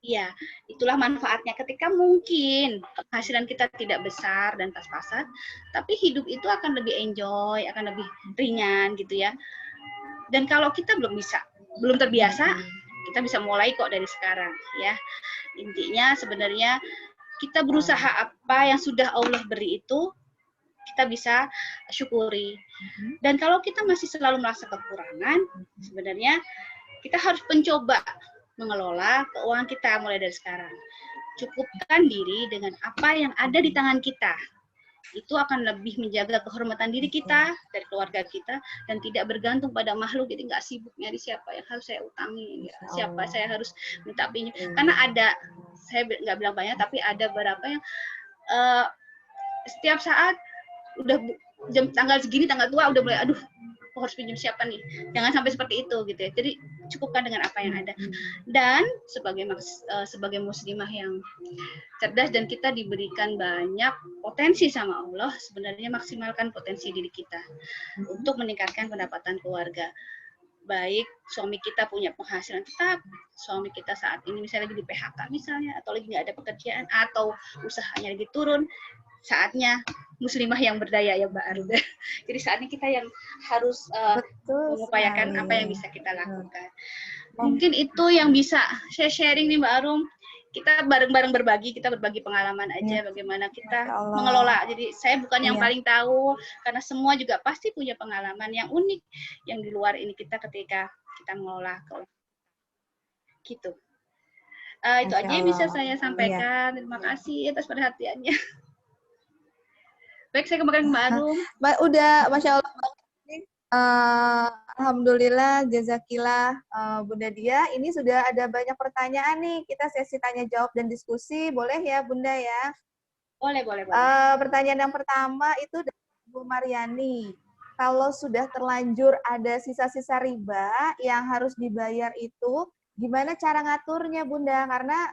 Iya, itulah manfaatnya ketika mungkin penghasilan kita tidak besar dan pas-pasan, tapi hidup itu akan lebih enjoy, akan lebih ringan gitu ya. Dan kalau kita belum terbiasa, kita bisa mulai kok dari sekarang ya. Intinya sebenarnya kita berusaha apa yang sudah Allah beri itu kita bisa syukuri. Dan kalau kita masih selalu merasa kekurangan, sebenarnya kita harus mencoba mengelola keuangan kita mulai dari sekarang. cukupkan diri dengan apa yang ada di tangan kita. Itu akan lebih menjaga kehormatan diri kita, dari keluarga kita, dan tidak bergantung pada makhluk. Jadi nggak sibuk nyari siapa yang harus saya utangi, siapa saya harus minta pinjam. Karena ada, saya nggak bilang banyak, tapi ada beberapa yang setiap saat udah jam tanggal segini, tanggal tua udah mulai, aduh, aku harus pinjam siapa nih? Jangan sampai seperti itu gitu ya. Jadi cukupkan dengan apa yang ada. Dan sebagai muslimah yang cerdas dan kita diberikan banyak potensi sama Allah, sebenarnya maksimalkan potensi diri kita untuk meningkatkan pendapatan keluarga. Baik suami kita punya penghasilan tetap, suami kita saat ini misalnya lagi di PHK misalnya, atau lagi nggak ada pekerjaan, atau usahanya lagi turun, saatnya muslimah yang berdaya ya Mbak Aruga. Jadi saatnya kita yang harus mengupayakan apa yang bisa kita lakukan. Mungkin itu yang bisa saya sharing nih Mbak Arum. Kita bareng-bareng berbagi, kita berbagi pengalaman aja bagaimana kita mengelola. Jadi saya bukan yang paling tahu, karena semua juga pasti punya pengalaman yang unik yang di luar ini kita ketika kita mengelola gitu. Itu aja yang bisa saya sampaikan. Terima kasih atas perhatiannya. Baik, saya kembali ke Mbak Arum.
Udah, Masya Allah. Alhamdulillah, jazakillah Bunda Dia. Ini sudah ada banyak pertanyaan nih. Kita sesi tanya jawab dan diskusi. Boleh ya Bunda ya?
Boleh.
Pertanyaan yang pertama itu dari Bu Mariani. Kalau sudah terlanjur ada sisa-sisa riba yang harus dibayar itu, gimana cara ngaturnya Bunda? Karena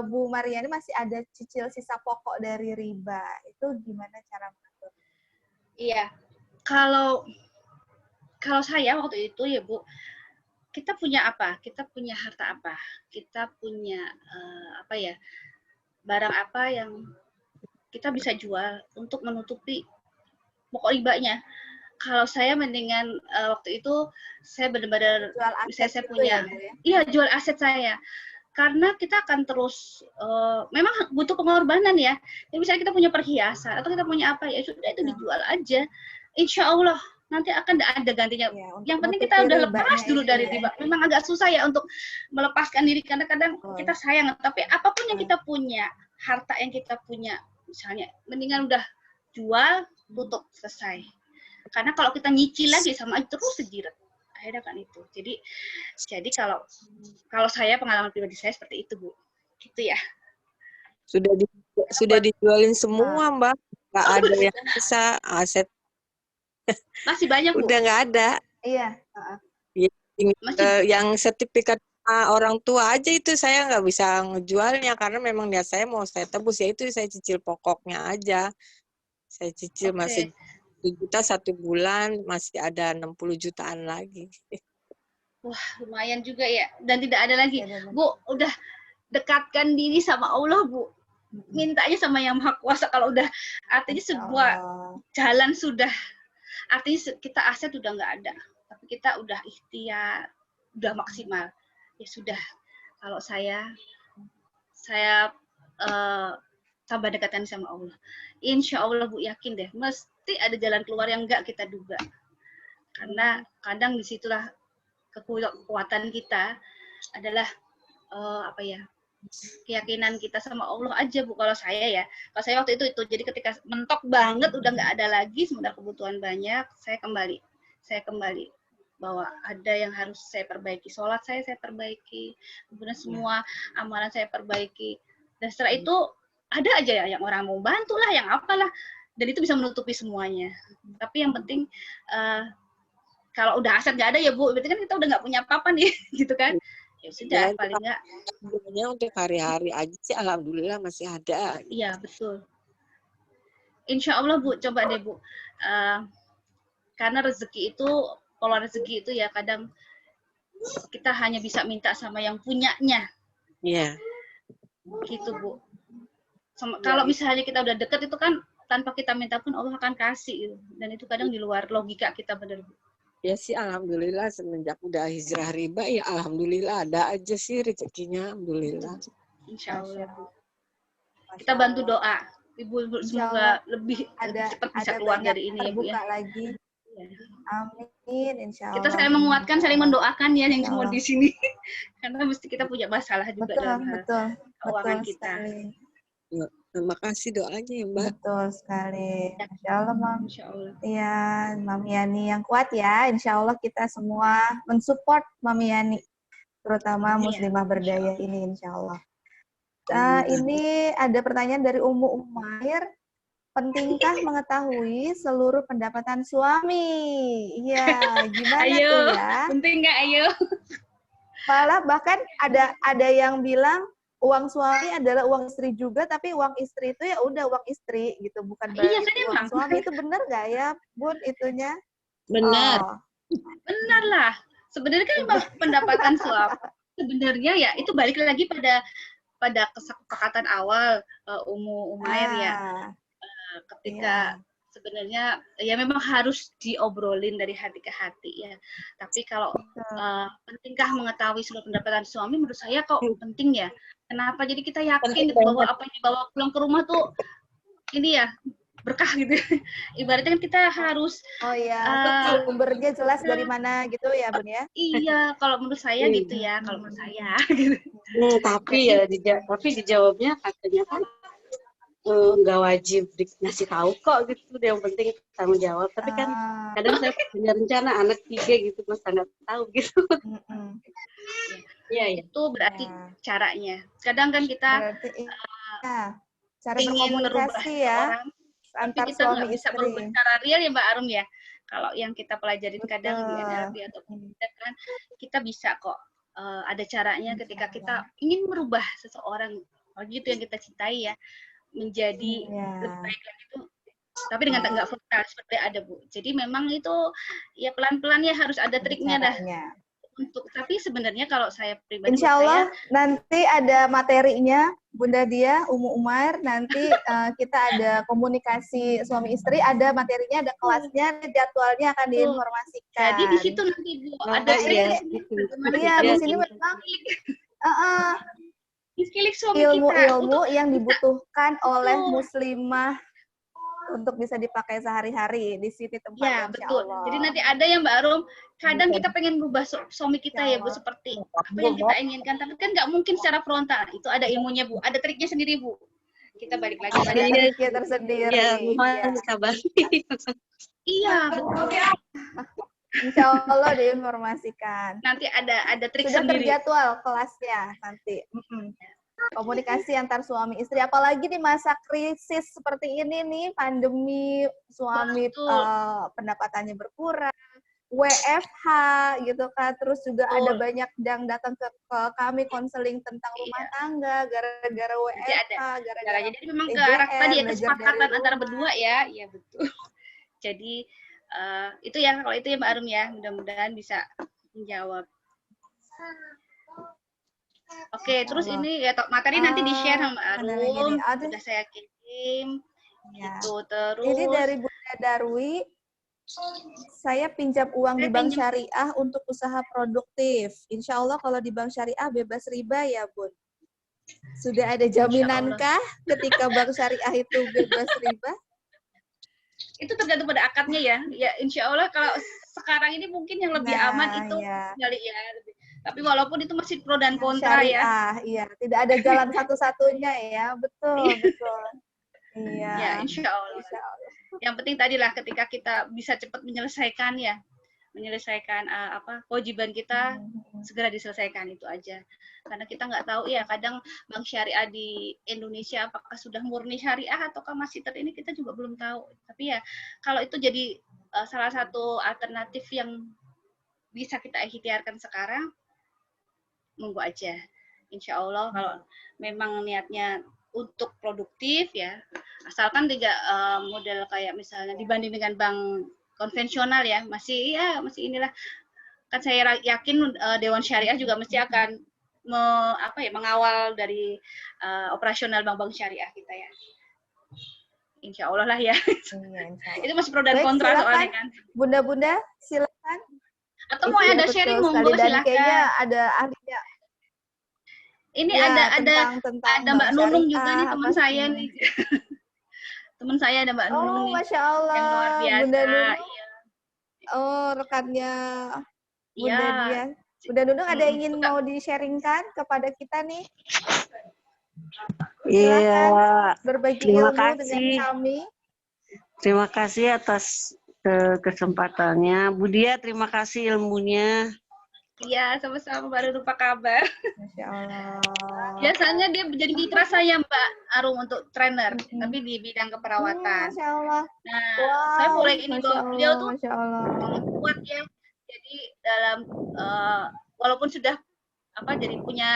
Bu Mariani masih ada cicil sisa pokok dari riba. Itu gimana cara mengatur?
Iya. Kalau saya waktu itu ya Bu, kita punya apa? Kita punya harta apa? Kita punya barang apa yang kita bisa jual untuk menutupi pokok ribanya. Kalau saya mendingan waktu itu saya benar-benar saya punya jual aset saya. Karena kita akan terus memang butuh pengorbanan ya. Jadi misalnya kita punya perhiasan atau kita punya apa ya sudah itu dijual aja. Insya Allah nanti akan ada gantinya. Yang penting kita udah lepas dulu dari riba. Memang agak susah ya untuk melepaskan diri karena kadang kita sayang. Tapi apapun yang kita punya, harta yang kita punya, misalnya mendingan udah jual, tutup, selesai. Karena kalau kita nyicil lagi sama terus sejirat. Akhirnya kan itu. Jadi kalau saya pengalaman pribadi saya seperti itu Bu, gitu ya.
Sudah dijualin semua Mbak, nggak ada yang bisa aset.
Masih banyak Bu.
Udah nggak ada.
Iya.
Yang sertifikat orang tua aja itu saya nggak bisa ngejualnya karena memang niat saya mau saya tebus ya itu saya cicil pokoknya aja. Saya cicil masih 1 juta 1 bulan, masih ada 60 jutaan lagi.
Wah, lumayan juga ya. Dan tidak ada lagi. Bu, udah dekatkan diri sama Allah, Bu. Mintanya sama Yang Maha Kuasa. Kalau udah, artinya sebuah jalan sudah, artinya kita aset udah nggak ada. Tapi kita udah ikhtiar, udah maksimal. Ya sudah, kalau saya tambah dekatan sama Allah. Insya Allah Bu yakin deh, mesti ada jalan keluar yang enggak kita duga. Karena kadang disitulah kekuatan kita adalah keyakinan kita sama Allah aja Bu. Kalau saya waktu itu jadi ketika mentok banget udah nggak ada lagi, sementara kebutuhan banyak, saya kembali bahwa ada yang harus saya perbaiki. Sholat saya perbaiki, kemudian semua amalan saya perbaiki. Dan setelah itu ada aja ya yang orang mau bantu lah, yang apalah, dan itu bisa menutupi semuanya. Tapi yang penting kalau udah aset nggak ada ya Bu, berarti kan kita udah nggak punya apa-apa nih, gitu kan? Ya sudah, paling nggak.
Sebenarnya untuk hari-hari aja sih, alhamdulillah masih ada.
Iya betul. Insya Allah Bu, coba deh Bu, karena rezeki itu, pola rezeki itu ya kadang kita hanya bisa minta sama yang punyanya.
Iya.
Gitu Bu. Kalau misalnya kita udah deket itu kan tanpa kita minta pun Allah akan kasih, dan itu kadang di luar logika kita benar.
Ya sih alhamdulillah semenjak udah hijrah riba ya alhamdulillah ada aja sih rezekinya, alhamdulillah.
Insya Allah. Kita bantu doa Ibu semoga lebih cepat bisa keluar dari ini ya Bu ya.
Lagi. Amin, insya Allah.
Kita saling menguatkan, saling mendoakan ya yang semua di sini. Karena mesti kita punya masalah juga dalam hal keuangan
Betul
kita.
sekali.
Terima kasih doanya ya, Mbak.
Betul sekali. Masya Allah, Mam.
Insya Allah.
Iya, Mami Yani yang kuat ya. Insya Allah kita semua mensupport Mami Yani, terutama muslimah berdaya ini, insya Allah. Ini ada pertanyaan dari Ummu Umair. Pentingkah mengetahui seluruh pendapatan suami? Iya, gimana
Ayo,
tuh ya?
penting nggak? Ayo.
Malah bahkan ada yang bilang uang suami adalah uang istri juga, tapi uang istri itu ya udah uang istri gitu, bukan
Iya
berarti
kan
uang
emang.
suami. Itu benar nggak ya, Bun, itunya?
Benar.
Oh.
Benar lah. Sebenarnya kan emang pendapatan suami sebenarnya ya itu balik lagi pada kesepakatan awal Ummu Umair ya. Ketika sebenarnya ya memang harus diobrolin dari hati ke hati ya. Tapi kalau pentingkah mengetahui seluruh pendapatan suami, menurut saya kok penting ya. Kenapa? Jadi kita yakin gitu, bahwa apa yang dibawa pulang ke rumah tuh ini ya berkah gitu. Ibaratnya kan kita harus
sumbernya jelas dari mana gitu ya, Bun ya.
Iya, kalau menurut saya gitu ya, kalau menurut saya. Gitu.
Tapi ya dijawabnya katanya kan nggak wajib ngasih tahu kok gitu, yang penting tanggung jawab. Tapi kan kadang saya punya rencana anak 3 gitu, masa nggak tahu gitu.
Ya, itu berarti caranya. Kadang kan kita
cara
ingin
berkomunikasi ya
orang,
antar
tapi kita
suami
nggak bisa
istri.
berubah secara real ya Mbak Arum ya. Kalau yang kita pelajarin kadang di NLP atau kan kita bisa kok ada caranya ketika kita ingin merubah seseorang, gitu yang kita cintai ya, menjadi lebih baik lagi itu, tapi dengan nggak frontal seperti ada Bu. Jadi memang itu ya pelan-pelan ya, harus ada triknya dah. Tapi sebenarnya kalau saya pribadi,
Insya Allah nanti ada materinya Bunda Dia, Ummu Umair, nanti kita ada komunikasi suami istri, ada materinya, ada kelasnya, jadwalnya akan diinformasikan.
Jadi di situ nanti Bu ada
Iya, di sini memang ilmu-ilmu yang dibutuhkan oleh muslimah untuk bisa dipakai sehari-hari di sini tempatnya.
Ya, betul. Allah. Jadi nanti ada yang Mbak Arum, kadang kita pengen merubah suami kita ya Bu, seperti apa yang kita inginkan, tapi kan nggak mungkin secara frontal. Itu ada ilmunya Bu, ada triknya sendiri Bu. Kita balik lagi pada
triknya tersendiri.
Ya, sabar.
Iya, betul.
Insya Allah diinformasikan.
Nanti ada trik
sudah
sendiri.
Sudah terjadwal kelasnya nanti. Komunikasi antar suami istri, apalagi di masa krisis seperti ini nih, pandemi, suami pendapatannya berkurang, WFH gitu kan, terus juga ada banyak yang datang ke kami konseling tentang rumah tangga gara-gara WFH, gara-gara
jadi memang ke arah tadi ya, kesepakatan antara berdua ya, iya betul. Jadi itu ya, kalau itu ya Mbak Arum ya, mudah-mudahan bisa menjawab. Oke, terus ini ya materi nanti di-share sama Arum, sudah saya kirim.
Ya.
Itu terus.
Ini dari Bunda Darwi, saya pinjam uang di bank syariah untuk usaha produktif. Insya Allah kalau di bank syariah bebas riba ya, Bun. Sudah ada jaminankah ketika bank syariah itu bebas riba?
Itu tergantung pada akadnya ya. Ya insya Allah kalau sekarang ini mungkin yang lebih aman itu kali ya. Tapi walaupun itu masih pro dan kontra
syariah, ya. Iya, tidak ada jalan satu-satunya ya. Betul, betul. Iya.
Ya, insya Allah. Yang penting tadilah ketika kita bisa cepat menyelesaikan ya. Menyelesaikan kewajiban kita segera diselesaikan, itu aja. Karena kita nggak tahu ya, kadang bank syariah di Indonesia apakah sudah murni syariah ataukah masih ini kita juga belum tahu. Tapi ya kalau itu jadi salah satu alternatif yang bisa kita ikhtiarkan sekarang, monggo aja. Insya Allah kalau memang niatnya untuk produktif ya, asalkan tidak model kayak misalnya dibanding dengan bank konvensional ya, masih inilah, kan saya yakin Dewan Syariah juga mesti akan mengawal dari operasional bank-bank syariah kita ya. Insya Allah lah ya. Itu masih pro dan kontra soalnya kan.
Bunda-bunda silakan.
Atau mau ada sharing monggo silakan.
Kayaknya ada ahlinya.
Ini ya, ada Mbak Nunung juga nih, teman saya nih. Teman saya ada Mbak Nunung nih.
Masya Allah.
Yang luar biasa.
Bunda Nunung. Iya. Oh, rekannya Bunda Dia. Bunda Nunung ada ingin mau di-sharingkan kepada kita nih? Silakan
Iya,
berbagi
terima
ilmu dengan
kasih.
kami.
Terima kasih atas kesempatannya. Bu Dia, terima kasih ilmunya.
Iya, sama-sama baru lupa kabar.
Masya Allah.
Biasanya dia jadi mitra saya Mbak Arum untuk trainer, tapi di bidang keperawatan.
Masya Allah.
Nah,
Wow,
saya boleh ini
Masya
bahwa beliau
Allah,
tuh
Masya Allah.
sangat kuat ya. Jadi dalam walaupun sudah jadi punya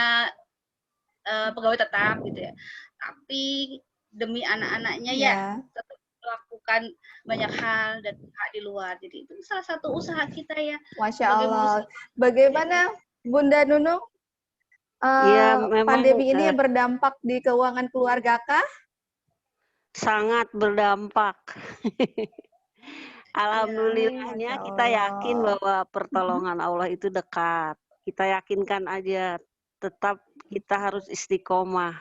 pegawai tetap gitu ya, tapi demi anak-anaknya ya tetap melakukan banyak hal dan hak di luar. Jadi itu salah satu usaha kita ya.
Masya
sebagai
Allah.
muslim.
Bagaimana Bunda Nunung?
Ya, memang
Pandemi ini berdampak di keuangan keluarga kah?
sangat berdampak. Alhamdulillahnya
Masya
kita yakin
Allah.
bahwa pertolongan Allah itu dekat. Kita yakinkan aja, tetap kita harus istiqomah.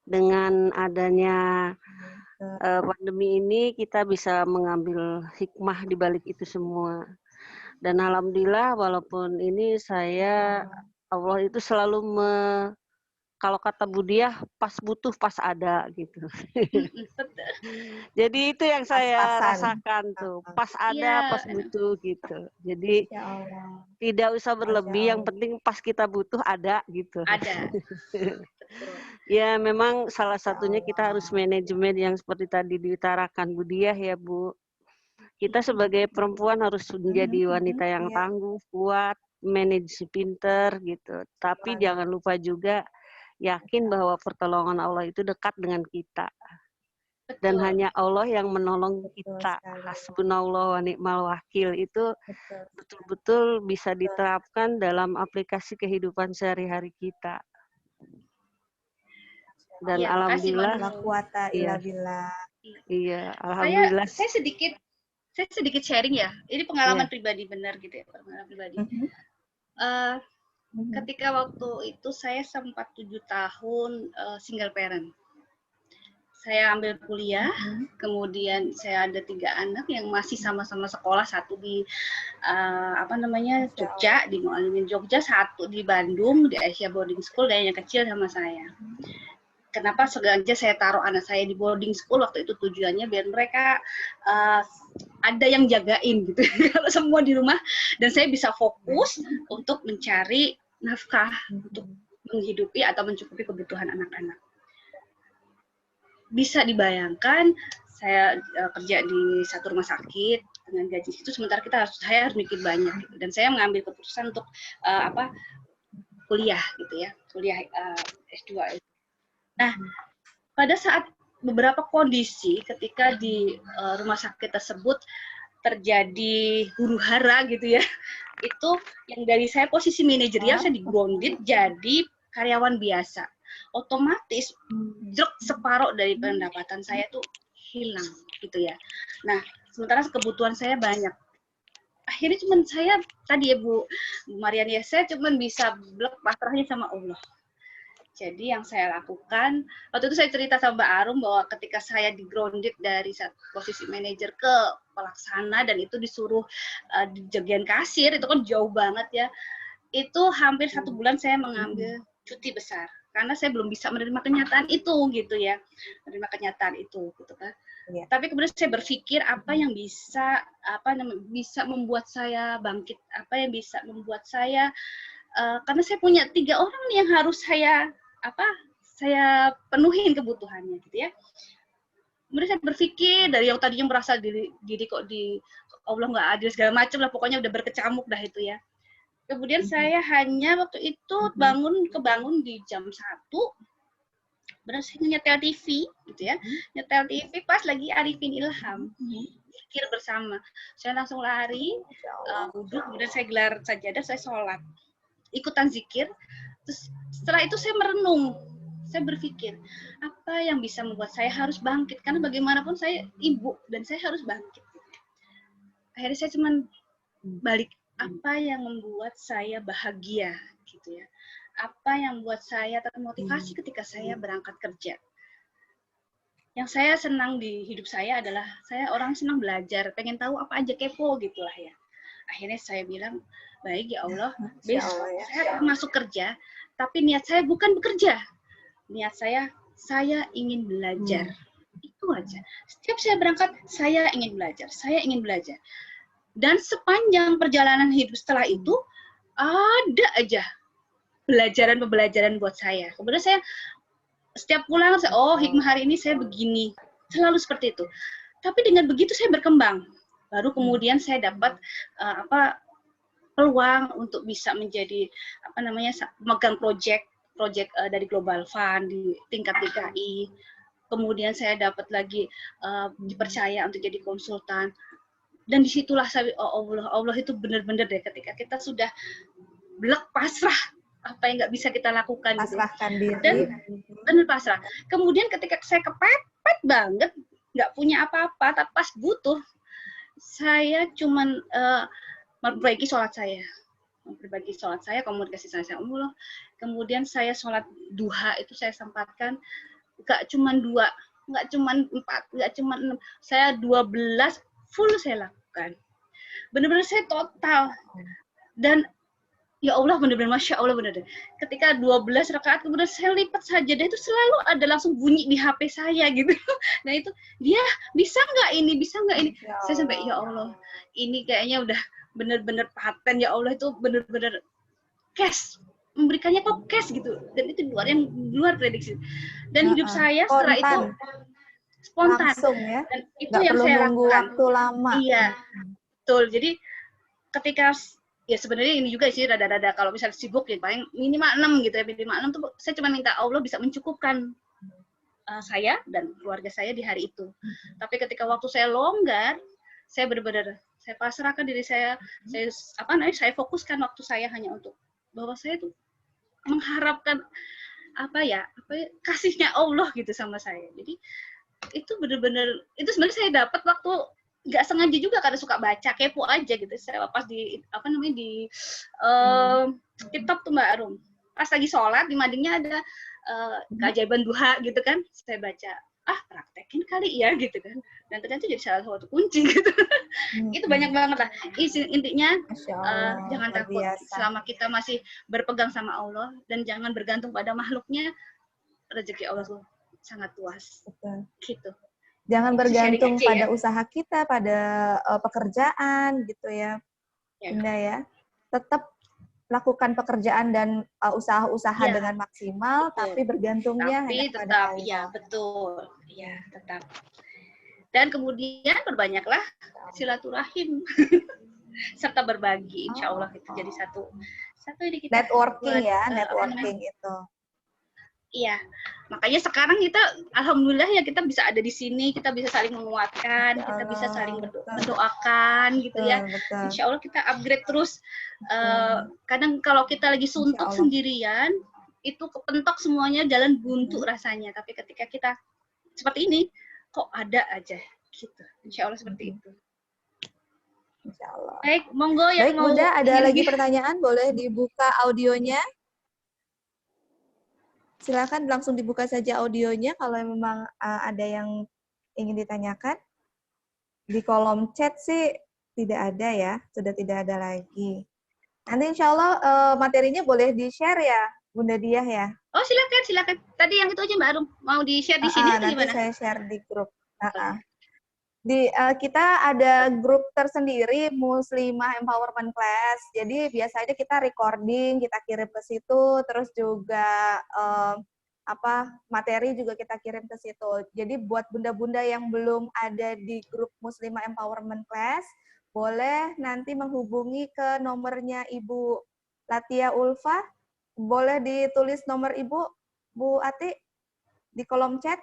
Dengan adanya pandemi ini kita bisa mengambil hikmah di balik itu semua. Dan alhamdulillah walaupun ini saya Allah itu selalu kalau kata Budiah pas butuh pas ada gitu. Jadi itu yang saya rasakan tuh, pas ada pas butuh gitu. Jadi tidak usah berlebih, yang penting pas kita butuh ada gitu.
Ada.
Ya memang salah satunya kita harus manajemen yang seperti tadi diutarakan Budiah ya Bu. Kita sebagai perempuan harus menjadi wanita yang tangguh, kuat, manage pinter gitu. Tapi jangan lupa juga yakin bahwa pertolongan Allah itu dekat dengan kita. Dan hanya Allah yang menolong kita. Hasbunallah wa ni'mal wakil itu betul-betul bisa diterapkan dalam aplikasi kehidupan sehari-hari kita. Dan
ya,
alhamdulillah Iya, alhamdulillah.
Saya sedikit sharing ya. Ini pengalaman pribadi benar gitu ya, pengalaman pribadi. Ketika waktu itu saya sempat 7 tahun single parent. Saya ambil kuliah, kemudian saya ada 3 anak yang masih sama-sama sekolah, satu di Jogja, di Mualimin Jogja, satu di Bandung di Asia Boarding School, dan yang kecil sama saya. Kenapa sengaja saya taruh anak saya di boarding school waktu itu tujuannya biar mereka ada yang jagain gitu kalau semua di rumah, dan saya bisa fokus untuk mencari nafkah untuk menghidupi atau mencukupi kebutuhan anak-anak. Bisa dibayangkan saya kerja di satu rumah sakit dengan gaji itu, sementara saya harus mikir banyak gitu. Dan saya mengambil keputusan untuk kuliah gitu ya, kuliah S2. Nah, pada saat beberapa kondisi ketika di rumah sakit tersebut terjadi huru-hara gitu ya, itu yang dari saya posisi manajerial saya di-grounded jadi karyawan biasa. Otomatis separuh dari pendapatan saya tuh hilang gitu ya. Nah, sementara kebutuhan saya banyak. Akhirnya cuman saya tadi ya Bu Mariani, saya cuman bisa blok pasrahnya sama Allah. Jadi yang saya lakukan, waktu itu saya cerita sama Mbak Arum bahwa ketika saya di-grounded dari posisi manajer ke pelaksana dan itu disuruh di bagian kasir, itu kan jauh banget ya. Itu hampir 1 bulan saya mengambil cuti besar karena saya belum bisa menerima kenyataan itu gitu ya. Menerima kenyataan itu gitu kan. Ya. Tapi kemudian saya berpikir apa yang bisa membuat saya bangkit, apa yang bisa membuat saya karena saya punya 3 orang yang harus saya penuhin kebutuhannya gitu ya. Kemudian saya berpikir dari yang tadinya merasa diri kok di Allah nggak adil segala macam lah, pokoknya udah berkecamuk dah itu ya. Kemudian saya hanya waktu itu kebangun di jam 1, berhasil nyetel TV gitu ya. Nyetel TV pas lagi Arifin Ilham. Zikir bersama. Saya langsung lari, duduk, kemudian saya gelar sajadah, saya sholat. Ikutan zikir. Terus setelah itu saya merenung, saya berpikir apa yang bisa membuat saya harus bangkit, karena bagaimanapun saya ibu dan saya harus bangkit. Akhirnya saya cuman balik, apa yang membuat saya bahagia gitu ya, apa yang membuat saya termotivasi ketika saya berangkat kerja. Yang saya senang di hidup saya adalah saya orang senang belajar, pengen tahu apa aja, kepo gitulah ya. Akhirnya saya bilang, baik ya Allah, besok saya masuk kerja, tapi niat saya bukan bekerja. niat saya ingin belajar. Itu aja. Setiap saya berangkat, saya ingin belajar. Saya ingin belajar. Dan sepanjang perjalanan hidup setelah itu, ada aja pembelajaran buat saya. Kemudian saya setiap pulang, oh hikmah hari ini saya begini. Selalu seperti itu. Tapi dengan begitu saya berkembang. Baru kemudian saya dapat peluang untuk bisa menjadi pemegang proyek dari Global Fund di tingkat DKI. Kemudian saya dapat lagi dipercaya untuk jadi konsultan. Dan disitulah saya, oh Allah itu benar-benar deh, ketika kita sudah blek pasrah apa yang nggak bisa kita lakukan,
pasrahkan diri,
dan benar pasrah. Kemudian ketika saya kepepet banget, nggak punya apa-apa, tapi pas butuh, saya cuman memperbaiki sholat saya, komunikasi saya sama Allah. Kemudian saya sholat duha itu saya sempatkan, nggak cuman 2, nggak cuman 4, nggak cuman 6, saya 12 full saya lakukan. Benar-benar saya total. Dan ya Allah, benar-benar Masya Allah, benar-benar. Ketika 12 rakaat, kemudian saya lipat sajadah itu selalu ada langsung bunyi di HP saya gitu. Nah itu, dia bisa nggak ini, bisa nggak ini. Saya sampai, ya Allah, ini kayaknya udah benar-benar paten, ya Allah, itu benar-benar cash. Memberikannya kok cash gitu. Dan itu luar prediksi. Dan hidup saya setelah itu spontan.
Langsung ya.
Dan itu
nggak
yang
perlu
saya
nunggu
lakukan.
waktu lama.
Iya, betul. Jadi ketika ya sebenarnya ini juga sih rada-rada kalau misalnya sibuk ya paling minimal 6 gitu ya, minimal 6 tuh saya cuma minta Allah bisa mencukupkan saya dan keluarga saya di hari itu. Tapi ketika waktu saya longgar, saya benar-benar saya pasrahkan diri saya fokuskan waktu saya hanya untuk bahwa saya tuh mengharapkan kasihnya Allah gitu sama saya. Jadi itu benar-benar itu sebenarnya saya dapat waktu nggak sengaja juga karena suka baca, kepo aja gitu. Saya pas di di TikTok tuh Mbak Arum. Pas lagi sholat di madingnya ada keajaiban duha gitu kan. Saya baca, praktekin kali ya gitu kan. Dan ternyata jadi salah satu kunci gitu. Itu banyak banget lah. Intinya jangan takut selama kita masih berpegang sama Allah dan jangan bergantung pada makhluknya, rezeki Allah tuh sangat luas.
Betul.
Gitu.
Jangan bergantung pada usaha kita, pada pekerjaan gitu ya, Bunda ya. Tetap lakukan pekerjaan dan usaha-usaha dengan maksimal, tapi bergantungnya hanya pada Allah.
Ya, betul. Ya, tetap. Dan kemudian perbanyaklah silaturahim serta berbagi. Insya Allah itu jadi satu ini kita
networking ya, networking itu.
Iya, makanya sekarang kita, alhamdulillah ya kita bisa ada di sini, kita bisa saling menguatkan, kita bisa saling mendoakan gitu ya.
Betul.
Insya Allah kita upgrade terus. Kadang kalau kita lagi suntuk sendirian, itu kepentok semuanya, jalan buntu rasanya. Tapi ketika kita seperti ini, kok ada aja gitu. Insya Allah seperti itu.
Insya Allah.
Baik, monggo yang mau.
Bunda, ada lagi pertanyaan? Boleh dibuka audionya? Silakan langsung dibuka saja audionya kalau memang ada yang ingin ditanyakan. Di kolom chat sih tidak ada ya, sudah tidak ada lagi. Nanti insya Allah materinya boleh di-share ya, Bunda Diah ya?
Oh silakan. Tadi yang itu aja Mbak Arum, mau di-share di sini atau
nanti
gimana?
saya share di grup. Kita ada grup tersendiri Muslimah Empowerment Class. Jadi biasanya kita recording, kita kirim ke situ, terus juga materi juga kita kirim ke situ. Jadi buat bunda-bunda yang belum ada di grup Muslimah Empowerment Class, boleh nanti menghubungi ke nomornya Ibu Latia Ulfa. Boleh ditulis nomor Ibu, Bu Ati, di kolom chat,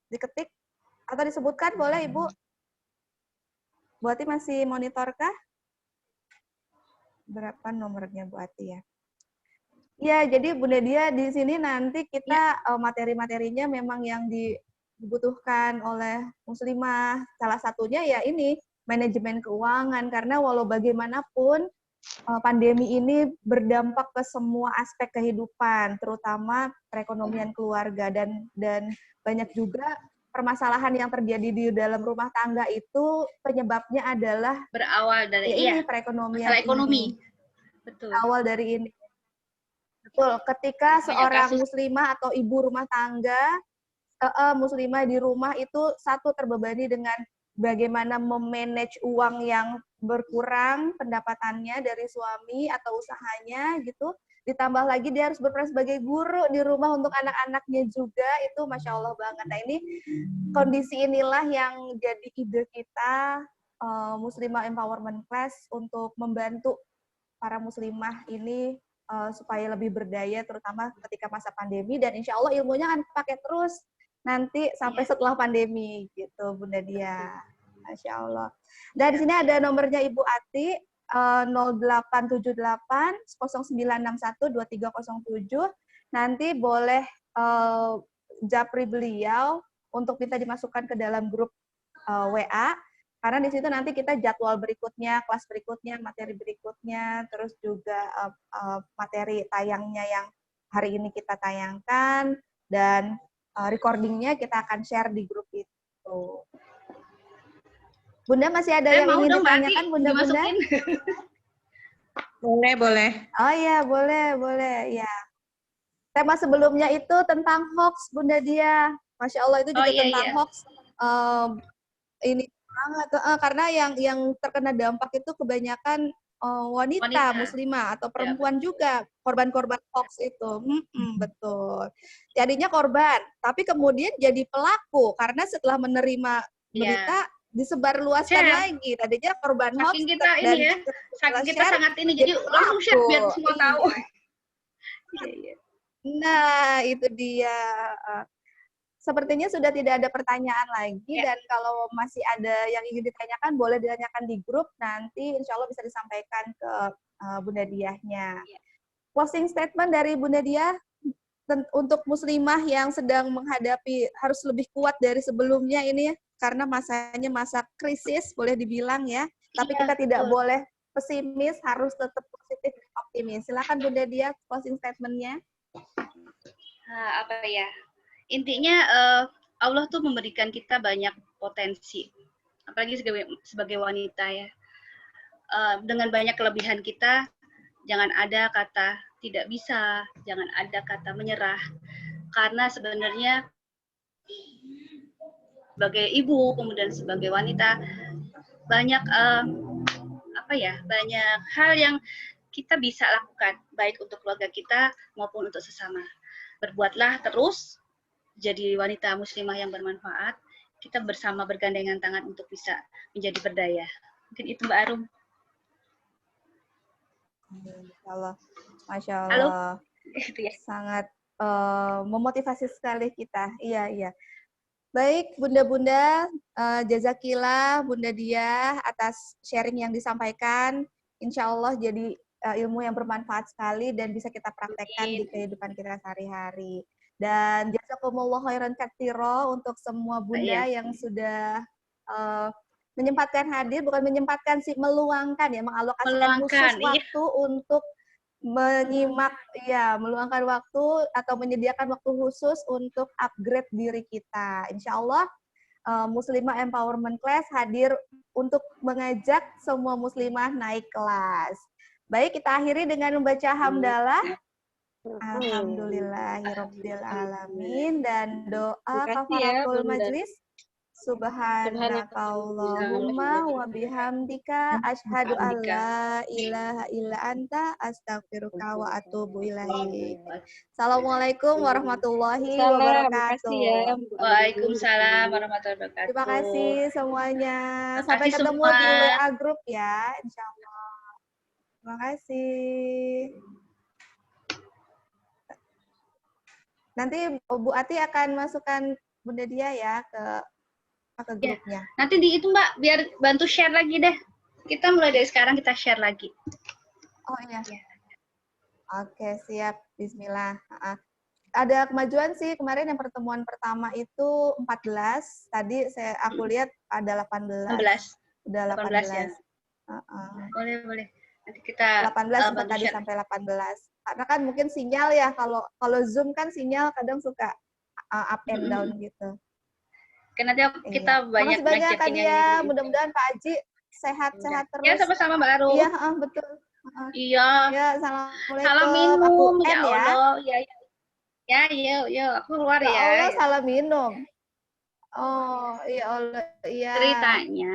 diketik. Atau disebutkan, boleh Ibu? Bu Ati masih monitorkah? Berapa nomornya Bu Ati ya? Ya, jadi Bunda Dia di sini nanti kita materi-materinya memang yang dibutuhkan oleh muslimah. Salah satunya ya ini, manajemen keuangan. Karena walau bagaimanapun, pandemi ini berdampak ke semua aspek kehidupan, terutama perekonomian keluarga. Dan banyak juga permasalahan yang terjadi di dalam rumah tangga itu penyebabnya adalah
berawal dari
ini perekonomian
masalah ekonomi.
Betul. Awal dari ini. Betul, ketika
Banyak
seorang
kasus.
muslimah atau ibu rumah tangga, muslimah di rumah itu satu terbebani dengan bagaimana memanage uang yang berkurang pendapatannya dari suami atau usahanya gitu. Ditambah lagi dia harus berperan sebagai guru di rumah untuk anak-anaknya juga, itu Masya Allah banget. Nah ini kondisi inilah yang jadi ide kita, Muslimah Empowerment Class, untuk membantu para muslimah ini supaya lebih berdaya, terutama ketika masa pandemi, dan insya Allah ilmunya akan pakai terus nanti sampai setelah pandemi gitu, Bunda Dia. Masya Allah. Dan di sini ada nomornya Ibu Ati, 0878 0961 2307. Nanti boleh japri beliau untuk minta dimasukkan ke dalam grup WA. Karena di situ nanti kita jadwal berikutnya, kelas berikutnya, materi berikutnya, terus juga materi tayangnya yang hari ini kita tayangkan, dan recordingnya kita akan share di grup itu. Bunda masih ada yang ingin ditanyakan, Bunda-Bunda?
Boleh.
Oh iya, boleh. Ya. Tema sebelumnya itu tentang hoax, Bunda Dia. Masya Allah, itu juga tentang hoax. Ini banget, karena yang terkena dampak itu kebanyakan wanita muslimah atau perempuan juga, korban-korban hoax itu. Betul. Jadinya korban, tapi kemudian jadi pelaku karena setelah menerima berita disebarluaskan lagi. Tadinya korban hoax dan
saking kita sangat ini, jadi langsung share biar semua tahu.
Nah, itu dia. Sepertinya sudah tidak ada pertanyaan lagi, dan kalau masih ada yang ingin ditanyakan, boleh ditanyakan di grup, nanti insya Allah bisa disampaikan ke Bunda Diahnya. Closing statement dari Bunda Diah untuk muslimah yang sedang menghadapi, harus lebih kuat dari sebelumnya ini, karena masanya masa krisis, boleh dibilang ya, tapi kita tidak boleh pesimis, harus tetap positif dan optimis. Silakan Bunda Diah, closing statement-nya.
Intinya Allah tuh memberikan kita banyak potensi, apalagi sebagai wanita ya. Dengan banyak kelebihan kita, jangan ada kata tidak bisa, jangan ada kata menyerah, karena sebenarnya sebagai ibu, kemudian sebagai wanita, banyak banyak hal yang kita bisa lakukan, baik untuk keluarga kita maupun untuk sesama. Berbuatlah terus, jadi wanita muslimah yang bermanfaat, kita bersama bergandengan tangan untuk bisa menjadi berdaya. Mungkin itu Mbak Arum.
Masya Allah. Sangat memotivasi sekali kita. Iya. Baik, Bunda-Bunda, jazakillah Bunda Diah atas sharing yang disampaikan. Insya Allah jadi ilmu yang bermanfaat sekali dan bisa kita praktekkan di kehidupan kita sehari-hari. Dan jazakumullah khairan katsira untuk semua Bunda yang sudah menyempatkan hadir, bukan menyempatkan sih, meluangkan ya, mengalokasikan khusus waktu untuk menyimak, meluangkan waktu atau menyediakan waktu khusus untuk upgrade diri kita. Insya Allah Muslimah Empowerment Class hadir untuk mengajak semua muslimah naik kelas. Baik, kita akhiri dengan membaca hamdalah. Alhamdulillahirabbil alamin, dan doa kafaratul majlis. Subhanakallahumma wa bihamdika asyhadu an la ilaha illa anta astaghfiruka wa atubu ilaik. Assalamualaikum warahmatullahi wabarakatuh.
Waalaikumsalam warahmatullahi wabarakatuh.
Terima kasih semuanya. Sampai ketemu di WA group ya, insyaallah. Terima kasih. Nanti Bu Ati akan masukkan Bunda Dia ya ke grupnya.
Nanti di itu Mbak, biar bantu share lagi deh. Kita mulai dari sekarang kita share lagi.
Oh iya. Oke, siap. Bismillah. Ada kemajuan sih, kemarin yang pertemuan pertama itu 14. Tadi aku lihat ada 18.
16.
Udah 18. Ya.
Boleh. Nanti kita
18 tadi sampai 18. Karena kan mungkin sinyal ya, kalau Zoom kan sinyal kadang suka up and down gitu.
Nanti kita banyak
Kak Dia, mudah-mudahan Pak Haji sehat-sehat terus.
Ya, sama-sama Mbak Arum.
Iya, betul.
Iya.
Ya, assalamualaikum.
Salam
Aku
minum,
N
ya
ya.
Allah. Ya, ya, yuk, aku keluar
Ya
ya.
Allah, salah minum. Oh, ya Allah, iya.
Ceritanya